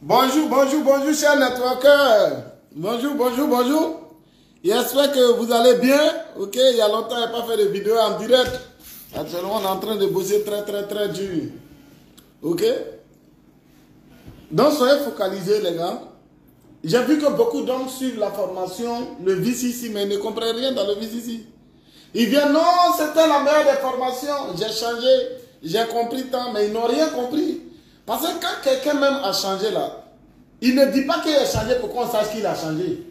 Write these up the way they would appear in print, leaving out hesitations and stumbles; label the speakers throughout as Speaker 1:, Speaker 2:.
Speaker 1: Bonjour, bonjour, bonjour, chers networkers. Bonjour, bonjour, bonjour. J'espère que vous allez bien. Ok, il y a longtemps, je n'ai pas fait de vidéo en direct. Actuellement, on est en train de bosser très dur. Ok? Donc, soyez focalisés, les gars. J'ai vu que beaucoup d'hommes suivent la formation, le VCC, mais ils ne comprennent rien dans le VCC. Ils viennent, non, c'était la meilleure des formations. J'ai changé, j'ai compris tant, mais ils n'ont rien compris. Parce que quand quelqu'un même a changé là, il ne dit pas qu'il a changé pour qu'on sache qu'il a changé.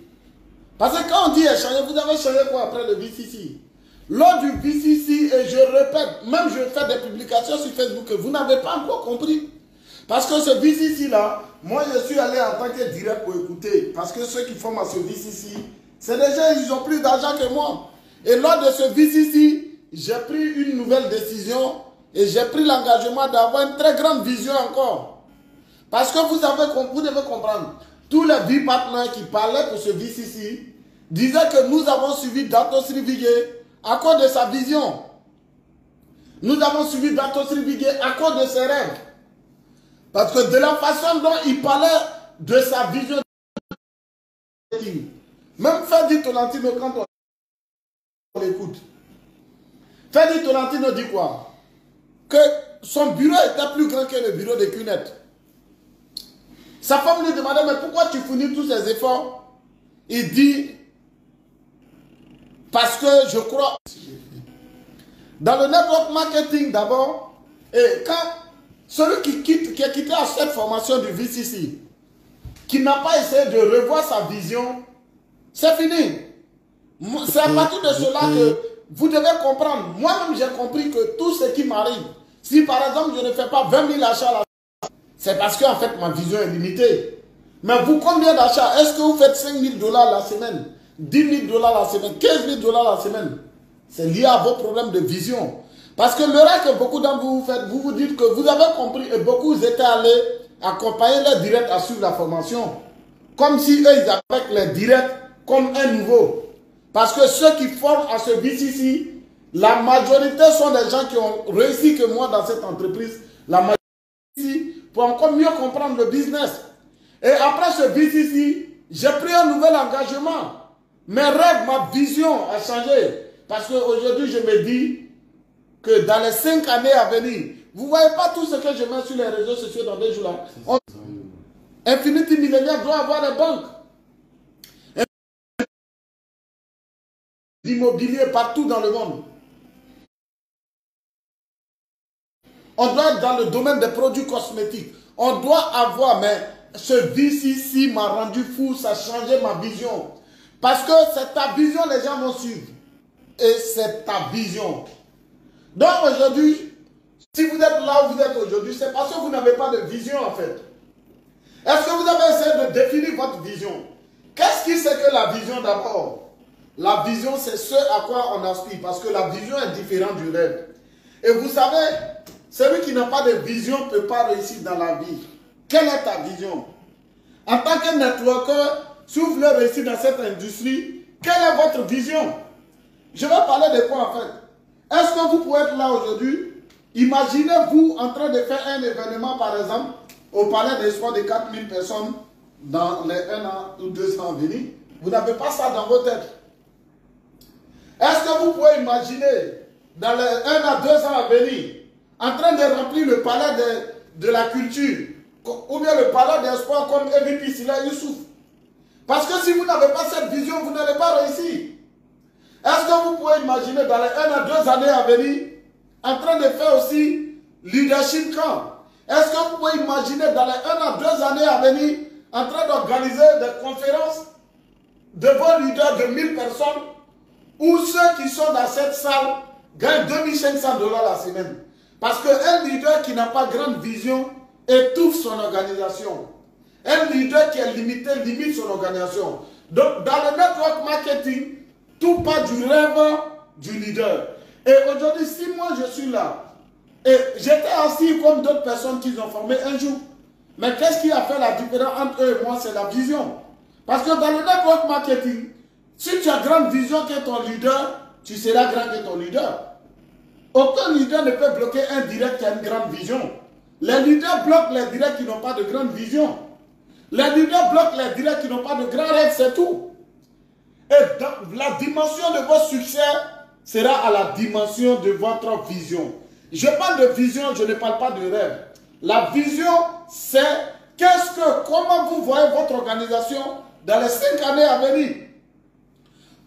Speaker 1: Parce que quand on dit changé, vous avez changé quoi après le VCC? Lors du VCC, et je répète, même je fais des publications sur Facebook que vous n'avez pas encore compris. Parce que ce VCC là, moi je suis allé en tant que direct pour écouter. Parce que ceux qui forment à ce VCC, c'est des gens, ils ont plus d'argent que moi. Et lors de ce VCC, j'ai pris une nouvelle décision et j'ai pris l'engagement d'avoir une très grande vision encore. Parce que vous devez comprendre, tous les vie partenaires qui parlaient pour ce VCC disaient que nous avons suivi Dato Sri Vigué à cause de sa vision. Nous avons suivi Dato Sri Vigué à cause de ses rêves. Parce que de la façon dont il parlait de sa vision, même Fadi Tolentino, quand on l'écoute, Fadi Tolentino dit quoi? Que son bureau était plus grand que le bureau de Kunet. Sa femme lui demandait, mais pourquoi tu fournis tous ces efforts? Il dit, parce que je crois. Dans le network marketing d'abord, et quand celui qui a quitté à cette formation du VCC, qui n'a pas essayé de revoir sa vision, c'est fini. C'est à partir de cela que vous devez comprendre. Moi-même, j'ai compris que tout ce qui m'arrive, si par exemple je ne fais pas 20 000 achats là, c'est parce qu'en fait ma vision est limitée. Mais vous, combien d'achats? Est-ce que vous faites 5 000 $ la semaine, 10 000 $ la semaine, 15 000 $ la semaine? C'est lié à vos problèmes de vision. Parce que l'erreur que beaucoup d'entre vous faites, vous vous dites que vous avez compris et beaucoup étaient allés accompagner les directs à suivre la formation. Comme si eux, ils avaient les directs comme un nouveau. Parce que ceux qui forment à ce VCC, la majorité sont des gens qui ont réussi que moi dans cette entreprise. La majorité pour encore mieux comprendre le business. Et après ce VCC, j'ai pris un nouvel engagement. Mes rêves, ma vision a changé. Parce qu'aujourd'hui, je me dis que dans les 5 années à venir, vous ne voyez pas tout ce que je mets sur les réseaux sociaux dans des jours là. Infinity Millennium doit avoir des banques. L'immobilier partout dans le monde. On doit être dans le domaine des produits cosmétiques. On doit avoir, mais ce VCC m'a rendu fou, ça a changé ma vision. Parce que c'est ta vision, les gens vont suivre. Et c'est ta vision. Donc aujourd'hui, si vous êtes là où vous êtes aujourd'hui, c'est parce que vous n'avez pas de vision en fait. Est-ce que vous avez essayé de définir votre vision? Qu'est-ce qui c'est que la vision d'abord? La vision, c'est ce à quoi on aspire. Parce que la vision est différente du rêve. Et vous savez, celui qui n'a pas de vision ne peut pas réussir dans la vie. Quelle est ta vision? En tant que networker, si vous voulez réussir dans cette industrie, quelle est votre vision? Je vais parler de quoi en fait? Est-ce que vous pouvez être là aujourd'hui? Imaginez-vous en train de faire un événement, par exemple, au palais des sports de 4000 personnes dans les 1 an ou 2 ans à venir. Vous n'avez pas ça dans vos têtes. Est-ce que vous pouvez imaginer dans les 1 à 2 ans à venir, en train de remplir le palais de la culture, ou bien le palais des sports comme EVP Sila Youssouf? Parce que si vous n'avez pas cette vision, vous n'allez pas réussir. Est-ce que vous pouvez imaginer dans les 1 à 2 années à venir, en train de faire aussi leadership camp? Est-ce que vous pouvez imaginer dans les 1 à 2 années à venir, en train d'organiser des conférences devant leaders de 1000 personnes, où ceux qui sont dans cette salle gagnent 2500 $ la semaine? Parce qu'un leader qui n'a pas grande vision étouffe son organisation. Un leader qui est limité limite son organisation. Donc dans le network marketing, tout part du rêve du leader. Et aujourd'hui, si moi je suis là, et j'étais assis comme d'autres personnes qui ont formé un jour, mais qu'est-ce qui a fait la différence entre eux et moi? C'est la vision. Parce que dans le network marketing, si tu as grande vision que ton leader, tu seras grand que ton leader. Aucun leader ne peut bloquer un direct qui a une grande vision. Les leaders bloquent les directs qui n'ont pas de grande vision. Les leaders bloquent les directs qui n'ont pas de grands rêves, c'est tout. Et donc, la dimension de votre succès sera à la dimension de votre vision. Je parle de vision, je ne parle pas de rêve. La vision, c'est comment vous voyez votre organisation dans les 5 années à venir.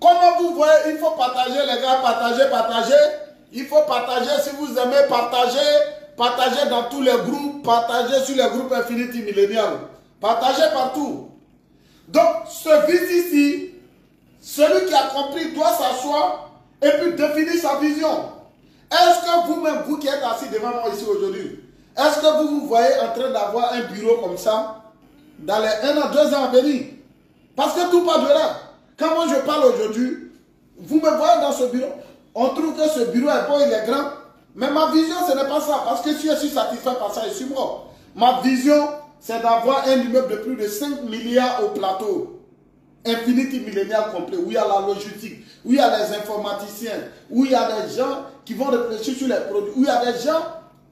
Speaker 1: Comment vous voyez, il faut partager les gars, partager. Il faut partager si vous aimez partager dans tous les groupes, partager sur les groupes Infinity Millennial. Partagez partout. Donc, ce ici, celui qui a compris doit s'asseoir et puis définir sa vision. Est-ce que vous-même, vous qui êtes assis devant moi ici aujourd'hui, est-ce que vous vous voyez en train d'avoir un bureau comme ça dans les 1 an, 2 ans à venir? Parce que tout part de là. Quand moi je parle aujourd'hui, vous me voyez dans ce bureau. On trouve que ce bureau est beau, il est grand. Mais ma vision, ce n'est pas ça. Parce que si je suis satisfait par ça, je suis mort. Ma vision, c'est d'avoir un immeuble de plus de 5 milliards au plateau. Infinity Millennial complet, où il y a la logistique, où il y a les informaticiens, où il y a des gens qui vont réfléchir sur les produits, où il y a des gens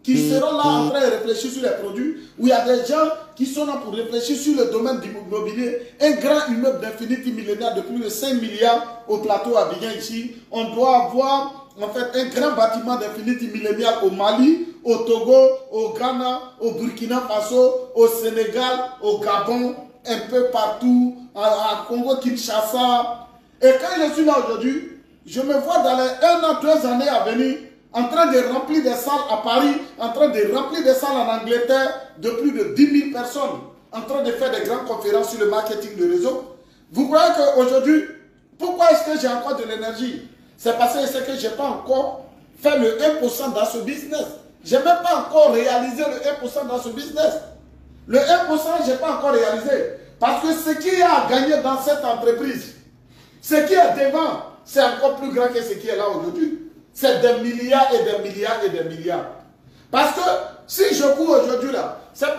Speaker 1: qui seront là en train de réfléchir sur les produits, où il y a des gens qui sont là pour réfléchir sur le domaine du immobilier. Un grand immeuble d'Infinity Millennial de plus de 5 milliards au plateau à Abidjan ici. On doit avoir en fait un grand bâtiment d'Infinity Millennial au Mali, au Togo, au Ghana, au Burkina Faso, au Sénégal, au Gabon, un peu partout, à Congo, Kinshasa. Et quand je suis là aujourd'hui, je me vois dans les 1 an, 2 années à venir, en train de remplir des salles à Paris, en train de remplir des salles en Angleterre, de plus de 10 000 personnes, en train de faire des grandes conférences sur le marketing de réseau. Vous croyez qu'aujourd'hui, pourquoi est-ce que j'ai encore de l'énergie? C'est parce que c'est que je n'ai pas encore fait le 1% dans ce business. Je n'ai même pas encore réalisé le 1% dans ce business. Le 1%, je n'ai pas encore réalisé. Parce que ce qu'il y a à gagner dans cette entreprise, ce qui est devant, c'est encore plus grand que ce qui est là aujourd'hui. C'est des milliards et des milliards et des milliards. Parce que si je cours aujourd'hui là,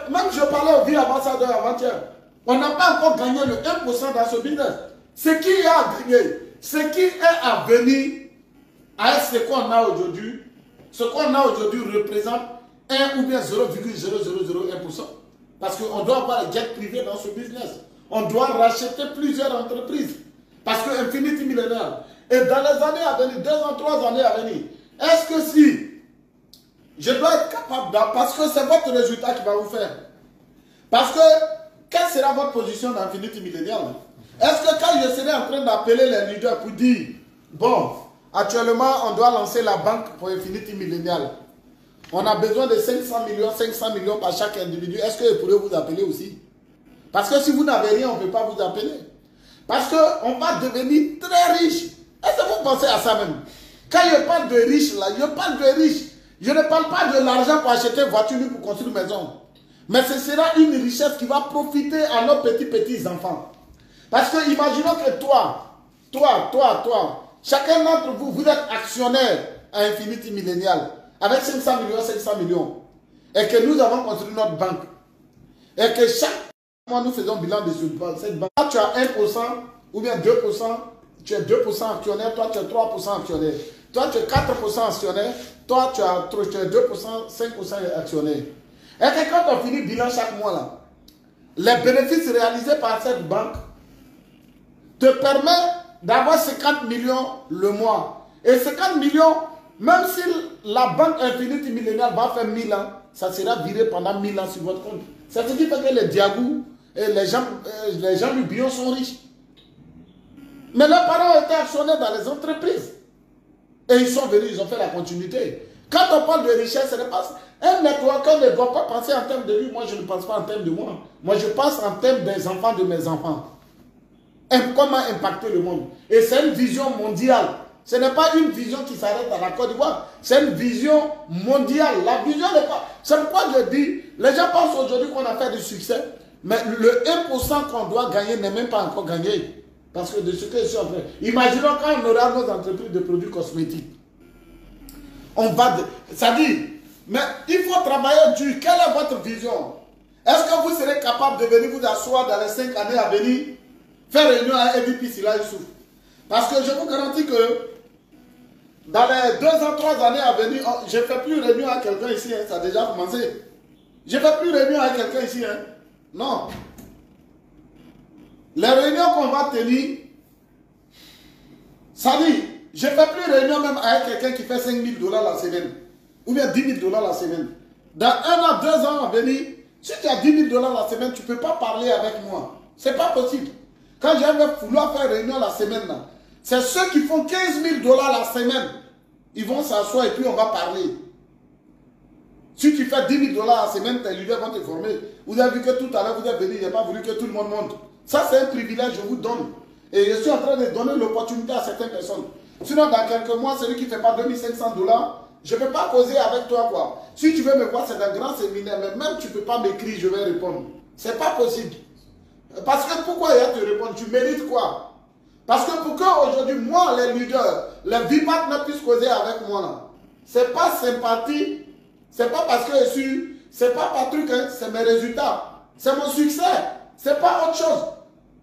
Speaker 1: même je parlais au vieux ambassadeur avant-hier, on n'a pas encore gagné le 1% dans ce business. Ce qui est à gagner, ce qui est à venir, à ce qu'on a aujourd'hui, ce qu'on a aujourd'hui représente 1 ou bien 0,0001%. Parce qu'on doit avoir les jets privés dans ce business. On doit racheter plusieurs entreprises. Parce que Infinity Millennial, et dans les années à venir, 2 ans, 3 années à venir, est-ce que si je dois être capable, parce que c'est votre résultat qui va vous faire. Parce que, quelle sera votre position dans Infinity Millennial? Est-ce que quand je serai en train d'appeler les leaders pour dire, bon, actuellement, on doit lancer la banque pour Infinity Millennial. On a besoin de 500 millions par chaque individu. Est-ce que je pourrais vous appeler aussi? Parce que si vous n'avez rien, on ne peut pas vous appeler. Parce qu'on va devenir très riche. Est-ce que vous pensez à ça même? Quand je parle de riche, là, je parle de riche. Je ne parle pas de l'argent pour acheter une voiture ni pour construire une maison. Mais ce sera une richesse qui va profiter à nos petits enfants. Parce que imaginons que toi, chacun d'entre vous, vous êtes actionnaire à Infinity Millennial avec 500 millions. Et que nous avons construit notre banque. Et que chaque mois, nous faisons bilan de cette banque. Toi, tu as 1% ou bien 2%. Tu es 2% actionnaire, toi tu es 3% actionnaire. Toi tu es 4% actionnaire, toi tu es 2%, 5% actionnaire. Et que quand on finit le bilan chaque mois là, les bénéfices réalisés par cette banque te permettent d'avoir 50 millions le mois. Et 50 millions, même si la banque Infinity Millennial va faire 1000 ans, ça sera viré pendant 1000 ans sur votre compte. C'est ce qui fait que les Diagou et les gens du Bion sont riches. Mais leurs parents ont été actionnaires dans les entreprises. Et ils sont venus, ils ont fait la continuité. Quand on parle de richesse, ce n'est pas... Un networker ne doit pas penser en termes de lui. Moi, je ne pense pas en termes de moi. Moi, je pense en termes des enfants de mes enfants. Et comment impacter le monde. Et c'est une vision mondiale. Ce n'est pas une vision qui s'arrête à la Côte d'Ivoire. C'est une vision mondiale. La vision n'est pas... C'est pourquoi je dis, les gens pensent aujourd'hui qu'on a fait du succès. Mais le 1% qu'on doit gagner n'est même pas encore gagné. Parce que de ce que je suis en train... Imaginons quand on aura nos entreprises de produits cosmétiques. On va... C'est-à-dire, mais il faut travailler dur. Quelle est votre vision? Est-ce que vous serez capable de venir vous asseoir dans les 5 années à venir, faire réunion à MVP Sila Youssouf? Parce que je vous garantis que dans les 2 ans, 3 années à venir, je ne fais plus réunion à quelqu'un ici, hein, ça a déjà commencé. Je ne fais plus réunion avec quelqu'un ici. Hein? Non. Les réunions qu'on va tenir, ça dit, je ne fais plus réunion même avec quelqu'un qui fait 5 000 $ la semaine. Ou bien 10 000 $ la semaine. Dans 1 an, 2 ans à venir, si tu as 10 000 $ la semaine, tu ne peux pas parler avec moi. Ce n'est pas possible. Quand je vais vouloir faire réunion la semaine, c'est ceux qui font 15 000 $ la semaine. Ils vont s'asseoir et puis on va parler. Si tu fais 10 000 $ la semaine, tes leaders vont te former. Vous avez vu que tout à l'heure, vous êtes venu, il n'a pas voulu que tout le monde monte. Ça, c'est un privilège, je vous donne. Et je suis en train de donner l'opportunité à certaines personnes. Sinon, dans quelques mois, celui qui ne fait pas 2500 $, je ne peux pas causer avec toi, quoi. Si tu veux me voir, c'est un grand séminaire, mais même tu ne peux pas m'écrire, je vais répondre. Ce n'est pas possible. Parce que pourquoi il y a te répondre? Tu mérites quoi? Parce que pour qu'aujourd'hui, moi, les leaders, les VIPAC ne puissent causer avec moi, là. Ce n'est pas sympathie. Ce n'est pas parce que je suis. C'est pas par truc, hein, c'est mes résultats. C'est mon succès. Ce n'est pas autre chose.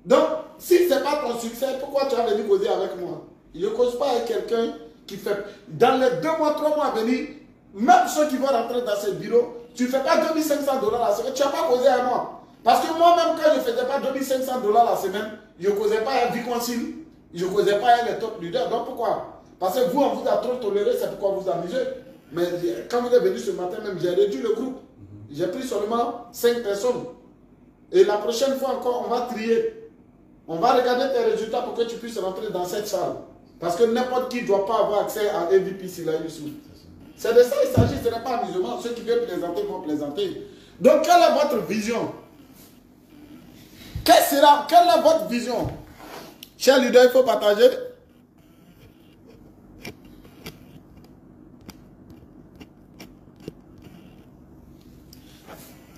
Speaker 1: Donc, si ce n'est pas ton succès, pourquoi tu as venu causer avec moi? Je ne cause pas avec quelqu'un qui fait. Dans les 2 mois, 3 mois à venir, même ceux qui vont rentrer dans ce bureau, tu ne fais pas 2500 $ la semaine, tu n'as pas causé à moi. Parce que moi-même, quand je ne faisais pas 2500 $ la semaine, je ne causais pas un Viconcile, je ne causais pas un top leader. Donc pourquoi? Parce que vous, on vous a trop toléré, c'est pourquoi vous amusez. Mais quand vous êtes venu ce matin même, j'ai réduit le groupe. J'ai pris seulement 5 personnes. Et la prochaine fois encore, on va trier. On va regarder tes résultats pour que tu puisses rentrer dans cette salle. Parce que n'importe qui ne doit pas avoir accès à MVP s'il a eu sous. C'est de ça qu'il s'agit, ce n'est pas amusement. Ceux qui veulent plaisanter vont plaisanter. Donc, quelle est votre vision? Quelle est votre vision? Chers leaders, il faut partager.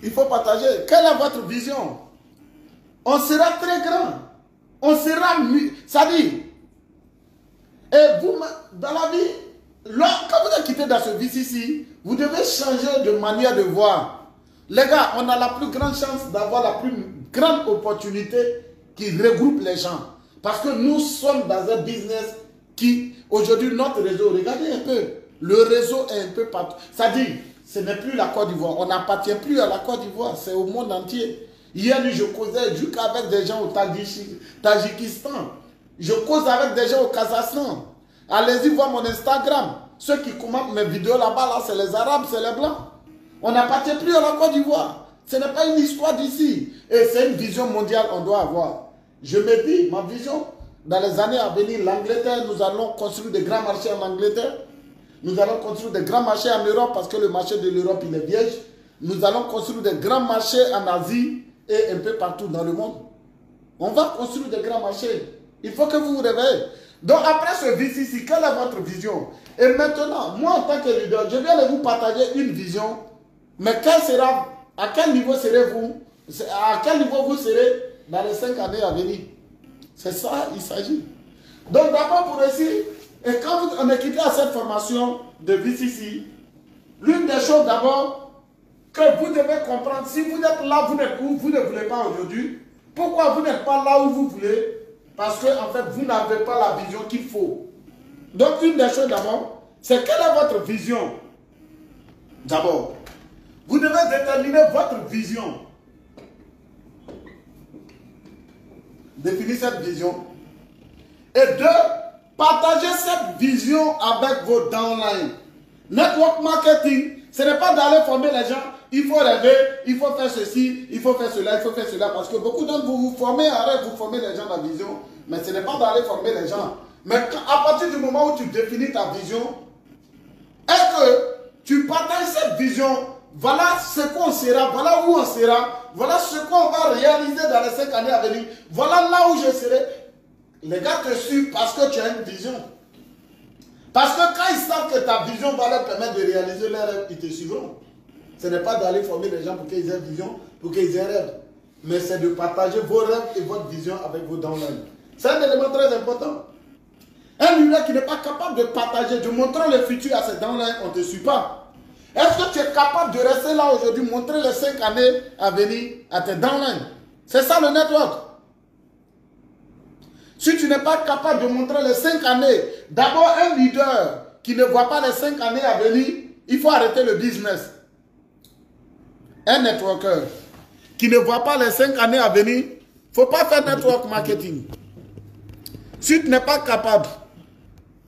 Speaker 1: Il faut partager. Quelle est votre vision? On sera très grand. On sera mieux. Ça dit, et vous, dans la vie, quand vous êtes quitté dans ce VCC, vous devez changer de manière de voir. Les gars, on a la plus grande chance d'avoir la plus grande opportunité qui regroupe les gens. Parce que nous sommes dans un business qui, aujourd'hui, notre réseau, regardez un peu, le réseau est un peu partout. Ça dit, ce n'est plus la Côte d'Ivoire. On n'appartient plus à la Côte d'Ivoire, c'est au monde entier. Hier, je causais avec des gens au Tadjikistan. Je cause avec des gens au Kazakhstan. Allez-y voir mon Instagram. Ceux qui commentent mes vidéos là-bas, là, c'est les Arabes, c'est les Blancs. On n'appartient plus à la Côte d'Ivoire. Ce n'est pas une histoire d'ici. Et c'est une vision mondiale qu'on doit avoir. Je me dis, ma vision, dans les années à venir, l'Angleterre, nous allons construire des grands marchés en Angleterre. Nous allons construire des grands marchés en Europe parce que le marché de l'Europe, il est vierge. Nous allons construire des grands marchés en Asie et un peu partout dans le monde. On va construire des grands marchés. Il faut que vous vous réveillez. Donc après ce VCC, quelle est votre vision? Et maintenant, moi en tant que leader, je viens de vous partager une vision. Mais à quel niveau serez-vous? À quel niveau vous serez dans les 5 années à venir? C'est ça, il s'agit. Donc d'abord pour réussir, et quand on est quitté à cette formation de VCC, l'une des choses d'abord que vous devez comprendre, si vous êtes là, vous ne voulez pas aujourd'hui, pourquoi vous n'êtes pas là où vous voulez? Parce que en fait, vous n'avez pas la vision qu'il faut. Donc une des choses d'abord, c'est quelle est votre vision? D'abord, vous devez déterminer votre vision. Définissez cette vision. Et deux, partagez cette vision avec vos downlines. Network marketing, ce n'est pas d'aller former les gens. Il faut rêver, il faut faire ceci, il faut faire cela, il faut faire cela. Parce que beaucoup d'entre vous, vous formez un rêve, vous formez les gens la vision. Mais ce n'est pas d'aller former les gens. Mais à partir du moment où tu définis ta vision, et que tu partages cette vision, voilà ce qu'on sera, voilà où on sera, voilà ce qu'on va réaliser dans les 5 années à venir, voilà là où je serai. Les gars te suivent parce que tu as une vision. Parce que quand ils savent que ta vision va leur permettre de réaliser leurs rêves, ils te suivront. Ce n'est pas d'aller former les gens pour qu'ils aient une vision, pour qu'ils aient un rêve. Mais c'est de partager vos rêves et votre vision avec vos downlines. C'est un élément très important. Un leader qui n'est pas capable de partager, de montrer le futur à ses downlines, on ne te suit pas. Est-ce que tu es capable de rester là aujourd'hui, montrer les 5 années à venir à tes downlines? C'est ça le network. Si tu n'es pas capable de montrer les 5 années, d'abord un leader qui ne voit pas les 5 années à venir, il faut arrêter le business. un networker qui ne voit pas les 5 années à venir, il ne faut pas faire network marketing. Si tu n'es pas capable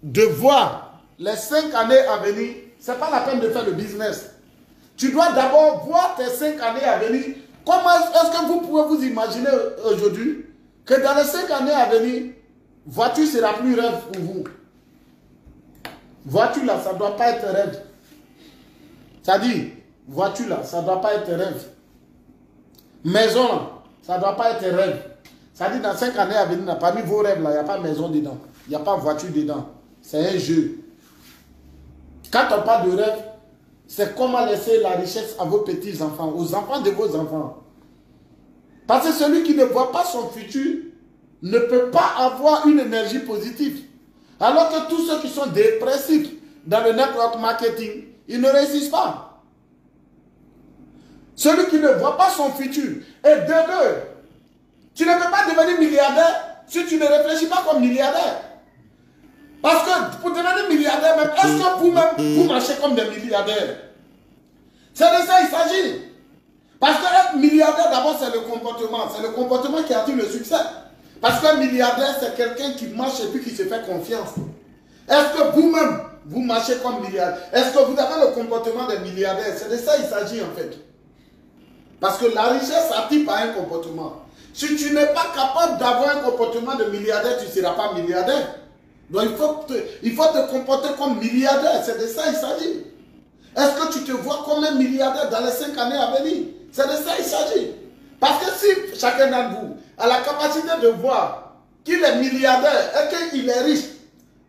Speaker 1: de voir les 5 années à venir, ce n'est pas la peine de faire le business. Tu dois d'abord voir tes 5 années à venir. Comment est-ce que vous pouvez vous imaginer aujourd'hui que dans les 5 années à venir, voiture sera plus rêve pour vous? Voiture là, ça ne doit pas être rêve. Ça dit, voiture là, ça ne doit pas être rêve. Maison là, ça ne doit pas être rêve. Ça dit, dans 5 années à venir, parmi vos rêves là, il n'y a pas maison dedans. Il n'y a pas voiture dedans. C'est un jeu. Quand on parle de rêve, c'est comment laisser la richesse à vos petits-enfants, aux enfants de vos enfants. Parce que celui qui ne voit pas son futur ne peut pas avoir une énergie positive. Alors que tous ceux qui sont dépressifs dans le network marketing, ils ne réussissent pas. Celui qui ne voit pas son futur. Et de deux, tu ne peux pas devenir milliardaire si tu ne réfléchis pas comme milliardaire. Parce que pour devenir milliardaire, même, est-ce que vous-même, vous marchez comme des milliardaires? C'est de ça qu'il s'agit. Parce qu'être milliardaire, d'abord, c'est le comportement. C'est le comportement qui attire le succès. Parce qu'un milliardaire, c'est quelqu'un qui marche et puis qui se fait confiance. Est-ce que vous-même, vous marchez comme milliardaire? Est-ce que vous avez le comportement des milliardaires? C'est de ça qu'il s'agit en fait. Parce que la richesse attire par un comportement. Si tu n'es pas capable d'avoir un comportement de milliardaire, tu ne seras pas milliardaire. Donc il faut te comporter comme milliardaire. C'est de ça qu'il s'agit. Est-ce que tu te vois comme un milliardaire dans les 5 années à venir? C'est de ça qu'il s'agit. Parce que si chacun d'entre vous a la capacité de voir qu'il est milliardaire et qu'il est riche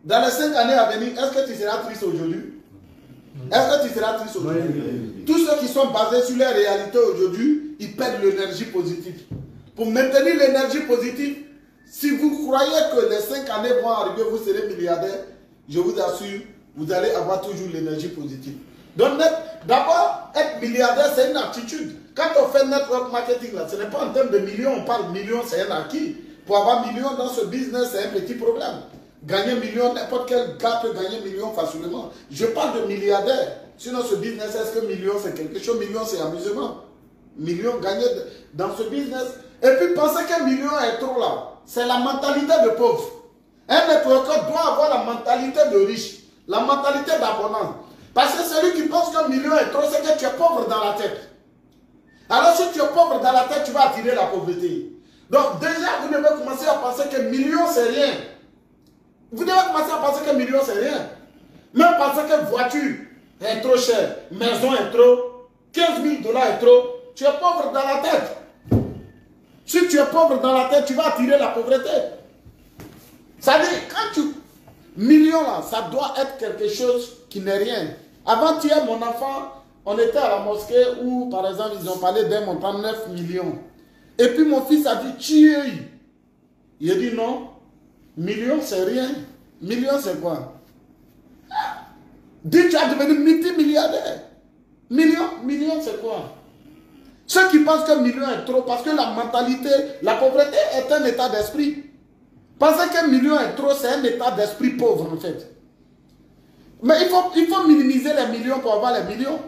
Speaker 1: dans les 5 années à venir, est-ce que tu seras triste aujourd'hui? Est-ce que tu seras triste aujourd'hui? Tous ceux qui sont basés sur la réalité aujourd'hui, ils perdent l'énergie positive. Pour maintenir l'énergie positive, si vous croyez que les 5 années vont arriver, vous serez milliardaire, je vous assure, vous allez avoir toujours l'énergie positive. Donc, d'abord, être milliardaire, c'est une aptitude. Quand on fait network marketing, là, ce n'est pas en termes de millions, on parle de millions, c'est un acquis. Pour avoir millions dans ce business, c'est un petit problème. Gagner millions, n'importe quel gars peut gagner millions facilement. Je parle de milliardaire. Sinon, ce business, est-ce que millions, c'est quelque chose? Millions, c'est amusement. Millions gagnés dans ce business. Et puis, penser qu'un million est trop là, c'est la mentalité de pauvre. Un networker doit avoir la mentalité de riche, la mentalité d'abondance. Parce que celui qui pense qu'un million est trop, c'est que tu es pauvre dans la tête. Alors si tu es pauvre dans la tête, tu vas attirer la pauvreté. Donc déjà, vous devez commencer à penser que million, c'est rien. Vous devez commencer à penser que million, c'est rien. Même penser que voiture est trop chère, maison est trop, 15 000 $ est trop, tu es pauvre dans la tête. Si tu es pauvre dans la tête, tu vas attirer la pauvreté. Ça veut dire, quand tu... Millions là, ça doit être quelque chose qui n'est rien. Avant-hier, mon enfant, on était à la mosquée où, par exemple, ils ont parlé d'un montant 9 millions. Et puis mon fils a dit, tiens. Il a dit non, millions c'est rien. Millions c'est quoi? Dis, tu as devenu multimilliardaire. Millions c'est quoi? Ceux qui pensent que million est trop, parce que la mentalité, la pauvreté est un état d'esprit. Penser qu'un million est trop, c'est un état d'esprit pauvre en fait. Mais il faut minimiser les millions pour avoir les millions.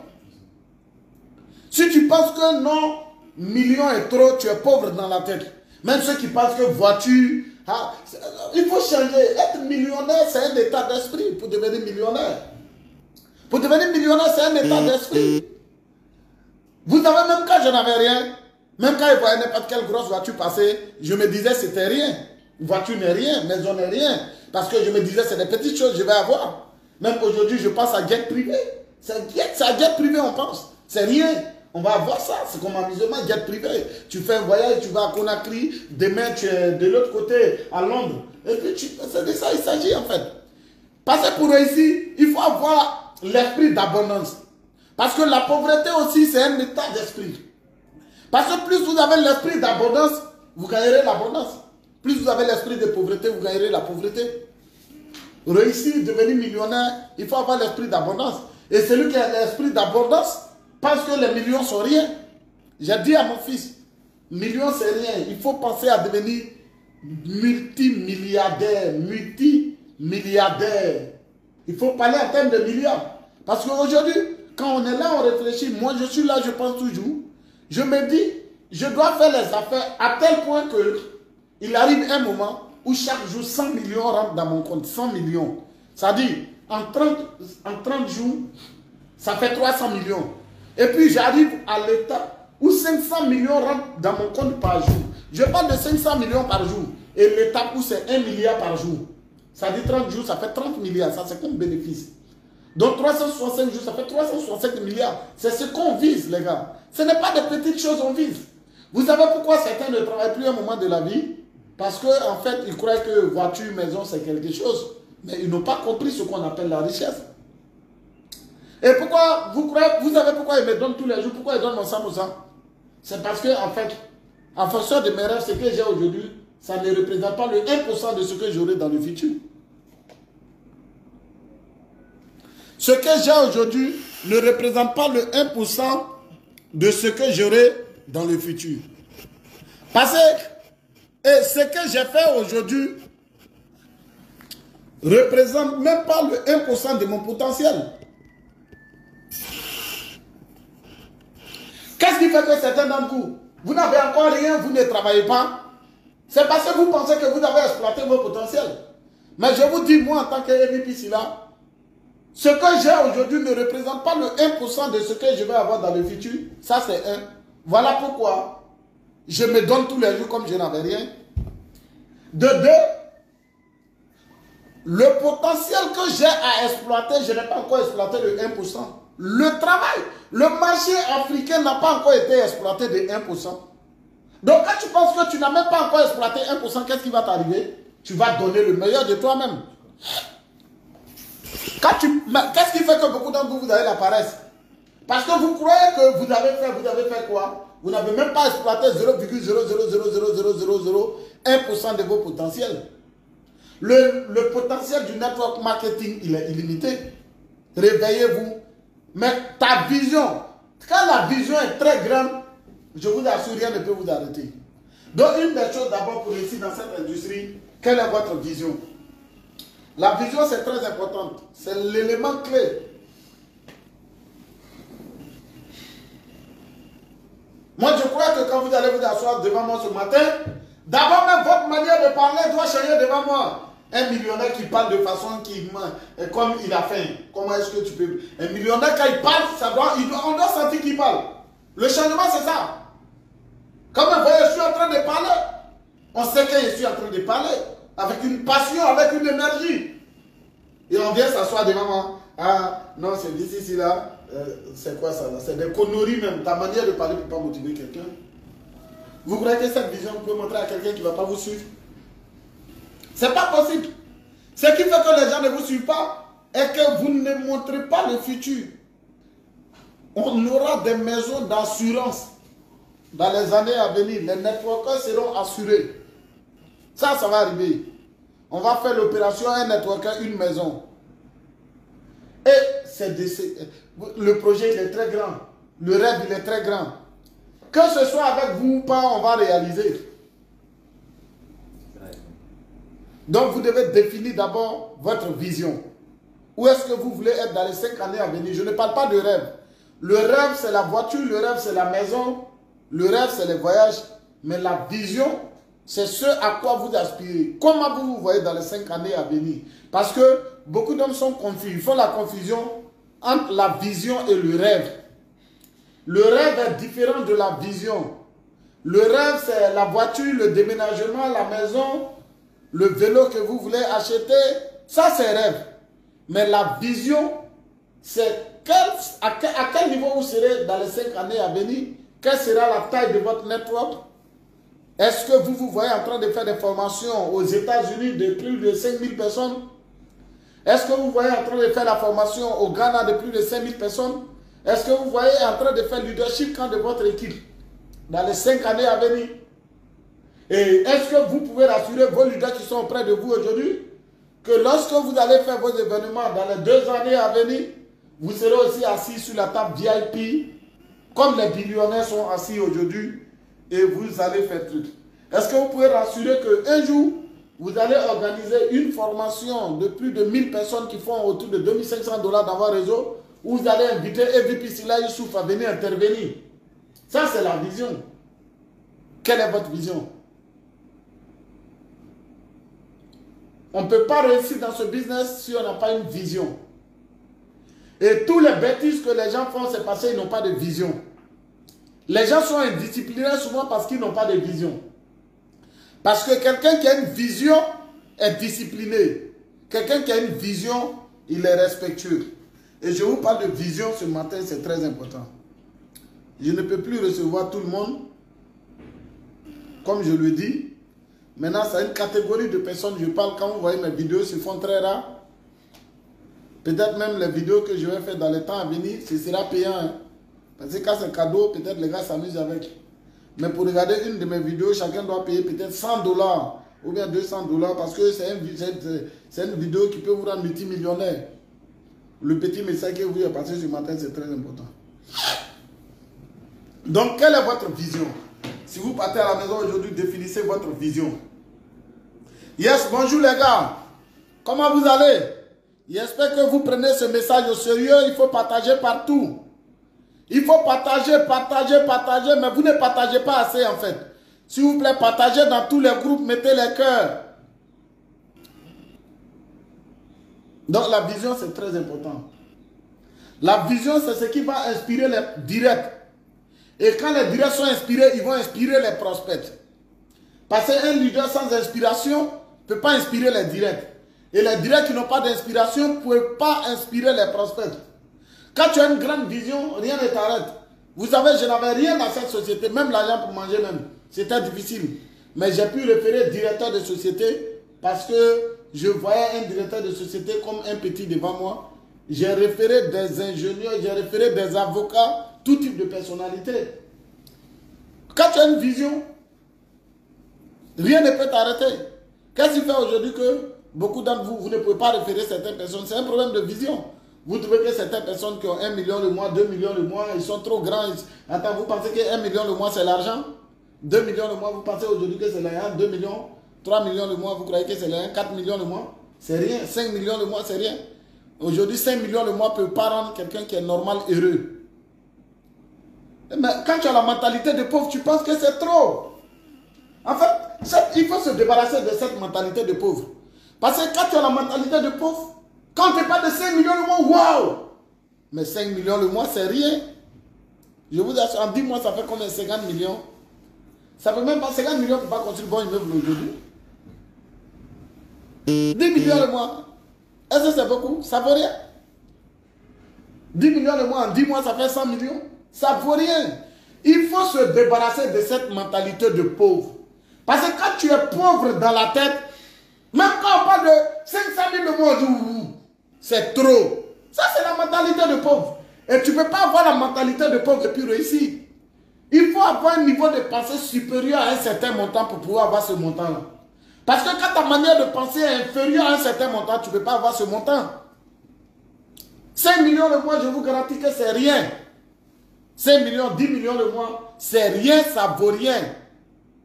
Speaker 1: Si tu penses que non, million est trop, tu es pauvre dans la tête. Même ceux qui pensent que voiture, il faut changer. Être millionnaire, c'est un état d'esprit pour devenir millionnaire. Pour devenir millionnaire, c'est un état d'esprit. Vous savez, même quand je n'avais rien, même quand je voyais n'importe quelle grosse voiture passer, je me disais c'était rien. Voiture n'est rien, maison n'est rien. Parce que je me disais c'est des petites choses que je vais avoir. Même aujourd'hui, je pense à jet privé. C'est à jet privé, on pense. C'est rien. On va avoir ça. C'est comme amusement, jet privé. Tu fais un voyage, tu vas à Conakry, demain tu es de l'autre côté, à Londres. Et puis c'est de ça il s'agit en fait. Parce que pour réussir, il faut avoir l'esprit d'abondance. Parce que la pauvreté aussi, c'est un état d'esprit. Parce que plus vous avez l'esprit d'abondance, vous gagnerez l'abondance. Plus vous avez l'esprit de pauvreté, vous gagnerez la pauvreté. Réussir, devenir millionnaire, il faut avoir l'esprit d'abondance. Et celui qui a l'esprit d'abondance pense que les millions sont rien. J'ai dit à mon fils, millions c'est rien. Il faut penser à devenir multimilliardaire. Multimilliardaire. Il faut parler en termes de milliards. Parce qu'aujourd'hui, quand on est là, on réfléchit. Moi, je suis là, je pense toujours. Je me dis, je dois faire les affaires à tel point que il arrive un moment où chaque jour 100 millions rentrent dans mon compte. 100 millions. Ça dit, en 30 jours, ça fait 300 millions. Et puis j'arrive à l'état où 500 millions rentrent dans mon compte par jour. Je parle de 500 millions par jour. Et l'étape où c'est 1 milliard par jour. Ça dit 30 jours, ça fait 30 milliards. Ça, c'est comme bénéfice. Donc 365 jours, ça fait 365 milliards. C'est ce qu'on vise, les gars. Ce n'est pas des petites choses qu'on vise. Vous savez pourquoi certains ne travaillent plus à un moment de la vie? Parce qu'en fait, ils croient que voiture, maison, c'est quelque chose. Mais ils n'ont pas compris ce qu'on appelle la richesse. Et pourquoi, vous savez pourquoi ils me donnent tous les jours? Pourquoi ils donnent mon sang au sang? C'est parce que, en fait, en fonction de mes rêves, ce que j'ai aujourd'hui, ça ne représente pas le 1% de ce que j'aurai dans le futur. Ce que j'ai aujourd'hui ne représente pas le 1% de ce que j'aurai dans le futur. Parce que ce que j'ai fait aujourd'hui ne représente même pas le 1% de mon potentiel. Qu'est-ce qui fait que certains d'entre vous, vous n'avez encore rien, vous ne travaillez pas? C'est parce que vous pensez que vous avez exploité vos potentiels. Mais je vous dis, moi en tant qu'EVP là, ce que j'ai aujourd'hui ne représente pas le 1% de ce que je vais avoir dans le futur. Ça, c'est un. Voilà pourquoi je me donne tous les jours comme je n'avais rien. De deux, le potentiel que j'ai à exploiter, je n'ai pas encore exploité le 1%. Le travail, le marché africain n'a pas encore été exploité de 1%. Donc, quand tu penses que tu n'as même pas encore exploité 1%, qu'est-ce qui va t'arriver? Tu vas donner le meilleur de toi-même. Qu'est-ce qui fait que beaucoup d'entre vous, vous avez la paresse? Parce que vous croyez que vous avez fait quoi? Vous n'avez même pas exploité 0,0000001% de vos potentiels. Le potentiel du network marketing, il est illimité. Réveillez-vous. Mais ta vision, quand la vision est très grande, je vous assure, rien ne peut vous arrêter. Donc, une des choses d'abord pour réussir dans cette industrie, quelle est votre vision? La vision, c'est très importante. C'est l'élément clé. Moi, je crois que quand vous allez vous asseoir devant moi ce matin, d'abord même votre manière de parler doit changer devant moi. Un millionnaire qui parle de façon comme il a faim. Comment est-ce que tu peux... Un millionnaire, quand il parle, on doit sentir qu'il parle. Le changement, c'est ça. Comme vous voyez, je suis en train de parler. On sait que je suis en train de parler. Avec une passion, avec une énergie. Et on vient s'asseoir devant moi. Ah, non, c'est ici, là. C'est quoi ça? C'est des conneries même. Ta manière de parler ne peut pas motiver quelqu'un. Vous croyez que cette vision peut montrer à quelqu'un qui ne va pas vous suivre? C'est pas possible. Ce qui fait que les gens ne vous suivent pas est que vous ne montrez pas le futur. On aura des maisons d'assurance dans les années à venir. Les networkers seront assurés. Ça va arriver. On va faire l'opération un networker, une maison. Et le projet il est très grand. Le rêve il est très grand. Que ce soit avec vous ou pas, on va réaliser. Donc vous devez définir d'abord votre vision. Où est-ce que vous voulez être dans les 5 années à venir? Je ne parle pas de rêve. Le rêve c'est la voiture, le rêve c'est la maison, le rêve c'est les voyages. Mais la vision, c'est ce à quoi vous aspirez. Comment vous vous voyez dans les 5 années à venir? Parce que beaucoup d'hommes sont confus. Ils font la confusion entre la vision et le rêve. Le rêve est différent de la vision. Le rêve, c'est la voiture, le déménagement, la maison, le vélo que vous voulez acheter. Ça, c'est rêve. Mais la vision, c'est à quel niveau vous serez dans les 5 années à venir? Quelle sera la taille de votre network? Est-ce que vous vous voyez en train de faire des formations aux États-Unis de plus de 5000 personnes? Est-ce que vous voyez en train de faire la formation au Ghana de plus de 5000 personnes? Est-ce que vous voyez en train de faire le leadership camp de votre équipe dans les 5 années à venir? Et est-ce que vous pouvez rassurer vos leaders qui sont auprès de vous aujourd'hui que lorsque vous allez faire vos événements dans les 2 années à venir, vous serez aussi assis sur la table VIP comme les billionnaires sont assis aujourd'hui et vous allez faire truc. Est-ce que vous pouvez rassurer qu'un jour, vous allez organiser une formation de plus de 1000 personnes qui font autour de 2500 $ dans votre réseau où vous allez inviter EVP Silla Youssouf à venir intervenir. Ça, c'est la vision. Quelle est votre vision? On ne peut pas réussir dans ce business si on n'a pas une vision. Et tous les bêtises que les gens font, c'est parce qu'ils n'ont pas de vision. Les gens sont indisciplinés souvent parce qu'ils n'ont pas de vision. Parce que quelqu'un qui a une vision est discipliné. Quelqu'un qui a une vision, il est respectueux. Et je vous parle de vision ce matin, c'est très important. Je ne peux plus recevoir tout le monde, comme je le dis. Maintenant, c'est une catégorie de personnes, je parle quand vous voyez mes vidéos, se font très rares. Peut-être même les vidéos que je vais faire dans les temps à venir, ce sera payant. Hein. Parce que quand c'est cadeau, peut-être les gars s'amusent avec. Mais pour regarder une de mes vidéos, chacun doit payer peut-être 100 $ ou bien 200 $ parce que c'est une vidéo qui peut vous rendre multimillionnaire. Le petit message que vous avez passé ce matin, c'est très important. Donc, quelle est votre vision? Si vous partez à la maison aujourd'hui, définissez votre vision. Yes, bonjour les gars. Comment vous allez? J'espère que vous prenez ce message au sérieux. Il faut partager partout. Il faut partager, mais vous ne partagez pas assez en fait. S'il vous plaît, partagez dans tous les groupes, mettez les cœurs. Donc la vision, c'est très important. La vision, c'est ce qui va inspirer les directs. Et quand les directs sont inspirés, ils vont inspirer les prospects. Parce qu'un leader sans inspiration ne peut pas inspirer les directs. Et les directs qui n'ont pas d'inspiration ne peuvent pas inspirer les prospects. Quand tu as une grande vision, rien ne t'arrête. Vous savez, je n'avais rien dans cette société, même l'argent pour manger même. C'était difficile. Mais j'ai pu référer directeur de société parce que je voyais un directeur de société comme un petit devant moi. J'ai référé des ingénieurs, j'ai référé des avocats, tout type de personnalité. Quand tu as une vision, rien ne peut t'arrêter. Qu'est-ce qui fait aujourd'hui que beaucoup d'entre vous, vous ne pouvez pas référer certaines personnes? C'est un problème de vision. Vous trouvez que certaines personnes qui ont 1 million le mois, 2 millions le mois, ils sont trop grands. Attends, vous pensez que 1 million le mois, c'est l'argent? 2 millions le mois, vous pensez aujourd'hui que c'est l'argent? 2 millions, 3 millions le mois, vous croyez que c'est l'argent? 4 millions le mois, c'est rien. 5 millions le mois, c'est rien. Aujourd'hui, 5 millions le mois ne peut pas rendre quelqu'un qui est normal heureux. Mais quand tu as la mentalité de pauvre, tu penses que c'est trop. En fait, il faut se débarrasser de cette mentalité de pauvre. Parce que quand tu as la mentalité de pauvre, quand tu parles de 5 millions le mois, waouh! Mais 5 millions le mois, c'est rien. Je vous assure, en 10 mois, ça fait combien? 50 millions. Ça fait même pas 50 millions pour ne pas construire bon immeuble aujourd'hui. 10 millions le mois. Est-ce que c'est beaucoup? Ça vaut rien. 10 millions le mois, en 10 mois, ça fait 100 millions. Ça vaut rien. Il faut se débarrasser de cette mentalité de pauvre. Parce que quand tu es pauvre dans la tête, même quand on parle de 500 000 le mois, c'est trop. Ça, c'est la mentalité de pauvre. Et tu ne peux pas avoir la mentalité de pauvre et puis réussir. Il faut avoir un niveau de pensée supérieur à un certain montant pour pouvoir avoir ce montant-là. Parce que quand ta manière de penser est inférieure à un certain montant, tu ne peux pas avoir ce montant. 5 millions le mois, je vous garantis que c'est rien. 5 millions, 10 millions le mois, c'est rien, ça vaut rien.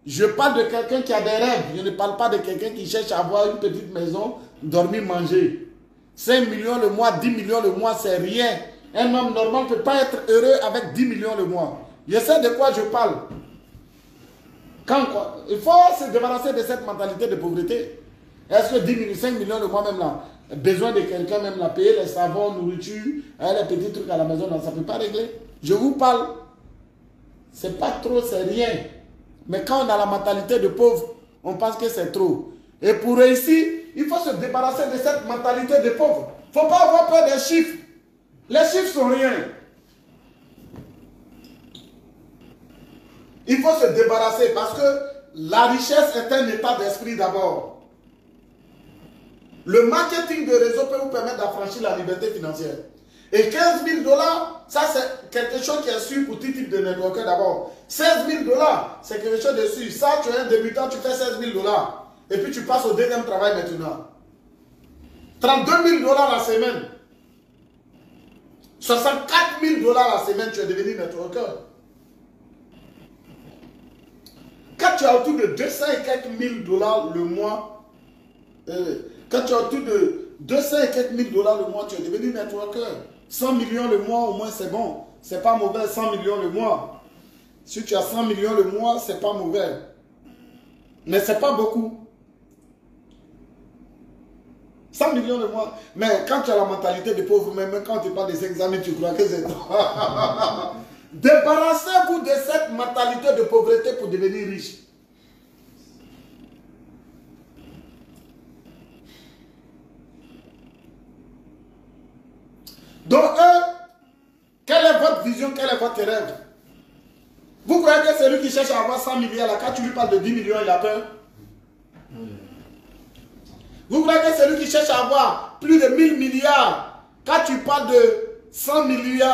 Speaker 1: Je parle de quelqu'un qui a des rêves. Je ne parle pas de quelqu'un qui cherche à avoir une petite maison, dormir, manger. 5 millions le mois, 10 millions le mois, c'est rien. Un homme normal ne peut pas être heureux avec 10 millions le mois. Je sais de quoi je parle. Il faut se débarrasser de cette mentalité de pauvreté. Est-ce que 10 millions, 5 millions le mois même là, besoin de quelqu'un même là, payer les savons, nourriture, les petits trucs à la maison, là, ça ne peut pas régler. Je vous parle, c'est pas trop, c'est rien. Mais quand on a la mentalité de pauvre, on pense que c'est trop. Et pour réussir, il faut se débarrasser de cette mentalité de pauvre. Il ne faut pas avoir peur des chiffres. Les chiffres sont rien. Il faut se débarrasser parce que la richesse est un état d'esprit d'abord. Le marketing de réseau peut vous permettre d'affranchir la liberté financière. Et 15 000 $, ça c'est quelque chose qui est sûr pour tout type de networker d'abord. 16 000 $, c'est quelque chose de sûr. Ça, tu es un débutant, tu fais 16 000 $. Et puis tu passes au deuxième travail maintenant. 32 000 $ la semaine. 64 000 $ la semaine, tu es devenu networker. Quand tu as autour de 200 et quelques mille $ le mois, quand tu as autour de 200 et quelques mille $ le mois, tu es devenu networker. 100 millions le mois, au moins c'est bon. C'est pas mauvais, 100 millions le mois. Si tu as 100 millions le mois, c'est pas mauvais. Mais c'est pas beaucoup. 100 millions le mois. Mais quand tu as la mentalité de pauvre, même quand tu parles des examens, tu crois que c'est... Débarrassez-vous de cette mentalité de pauvreté pour devenir riche. Donc, quelle est votre vision, quel est votre rêve? Vous croyez que celui qui cherche à avoir 100 milliards, là, quand tu lui parles de 10 millions, il a peur? Vous croyez que celui qui cherche à avoir plus de 1000 milliards, quand tu parles de 100 millions,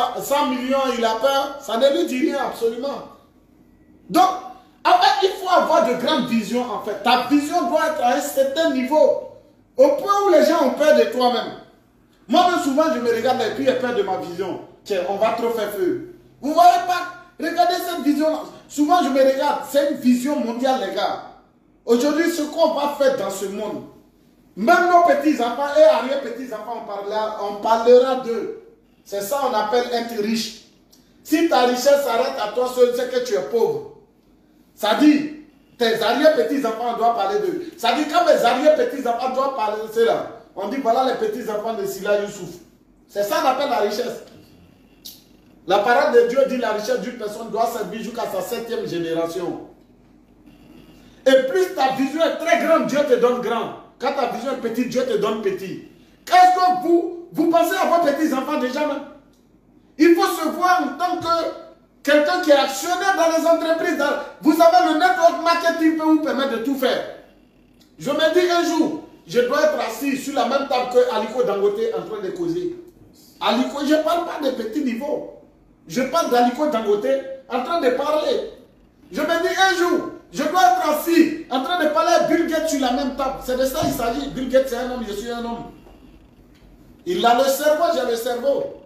Speaker 1: il a peur? Ça ne lui dit rien, absolument. Donc, en fait, il faut avoir de grandes visions, en fait. Ta vision doit être à un certain niveau, au point où les gens ont peur de toi-même. Moi-même, souvent, je me regarde et puis j'ai peur de ma vision. Tiens, on va trop faire feu. Vous voyez pas? Regardez cette vision-là. Souvent, je me regarde. C'est une vision mondiale, les gars. Aujourd'hui, ce qu'on va faire dans ce monde, même nos petits-enfants et arrière-petits-enfants, on parlera d'eux. C'est ça qu'on appelle être riche. Si ta richesse s'arrête à toi seul, c'est que tu es pauvre. Ça dit, tes arrière-petits-enfants doivent parler d'eux. Ça dit, quand mes arrière-petits-enfants doivent parler de cela, on dit, voilà les petits-enfants de Sila Youssouf. C'est ça qu'on appelle la richesse. La parole de Dieu dit la richesse d'une personne doit servir jusqu'à sa 7e génération. Et plus ta vision est très grande, Dieu te donne grand. Quand ta vision est petite, Dieu te donne petit. Qu'est-ce que vous pensez à vos petits-enfants déjà même? Il faut se voir en tant que quelqu'un qui est actionnaire dans les entreprises. Vous savez, le network marketing peut vous permettre de tout faire. Je me dis un jour, je dois être assis sur la même table que Aliko Dangote en train de causer. Aliko, je ne parle pas de petits niveaux. Je parle d'Aliko Dangote en train de parler. Je me dis un jour, je dois être assis en train de parler à Bill Gates sur la même table. C'est de ça qu'il s'agit. Bill Gates, c'est un homme, je suis un homme. Il a le cerveau, j'ai le cerveau.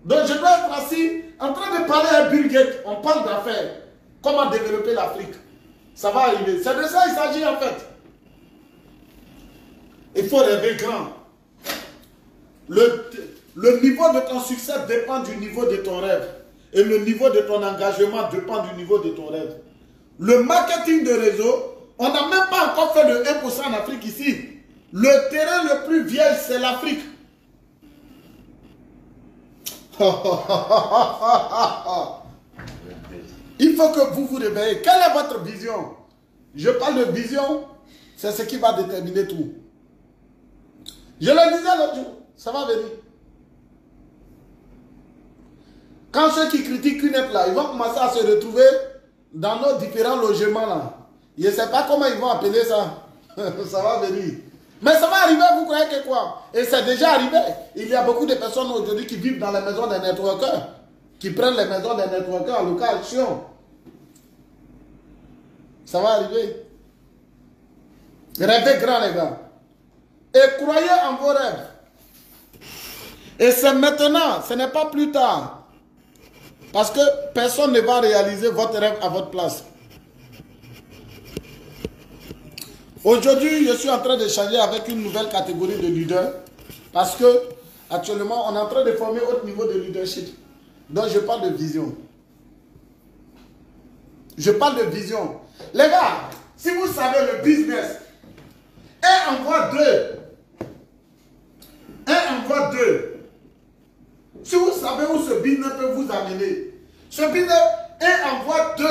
Speaker 1: Donc je dois être assis en train de parler à Bill Gates. On parle d'affaires. Comment développer l'Afrique. Ça va arriver. C'est de ça qu'il s'agit en fait. Il faut rêver grand. Le niveau de ton succès dépend du niveau de ton rêve. Et le niveau de ton engagement dépend du niveau de ton rêve. Le marketing de réseau, on n'a même pas encore fait le 1% en Afrique ici. Le terrain le plus vieil, c'est l'Afrique. Il faut que vous vous réveillez. Quelle est votre vision? Je parle de vision, c'est ce qui va déterminer tout. Je le disais l'autre jour, ça va venir. Quand ceux qui critiquent UNEP là, ils vont commencer à se retrouver dans nos différents logements là. Je ne sais pas comment ils vont appeler ça. Ça va venir. Mais ça va arriver, vous croyez que quoi? Et c'est déjà arrivé. Il y a beaucoup de personnes aujourd'hui qui vivent dans les maisons des networkers, qui prennent les maisons des networkers en location. Ça va arriver. Rêvez grand les gars. Et croyez en vos rêves. Et c'est maintenant, ce n'est pas plus tard. Parce que personne ne va réaliser votre rêve à votre place. Aujourd'hui, je suis en train d'échanger avec une nouvelle catégorie de leaders. Parce que actuellement, on est en train de former autre niveau de leadership. Donc, je parle de vision. Je parle de vision. Les gars, si vous savez le business, 1 envoie 2. 1 envoie 2. Si vous savez où ce business peut vous amener, ce business, 1 envoie 2,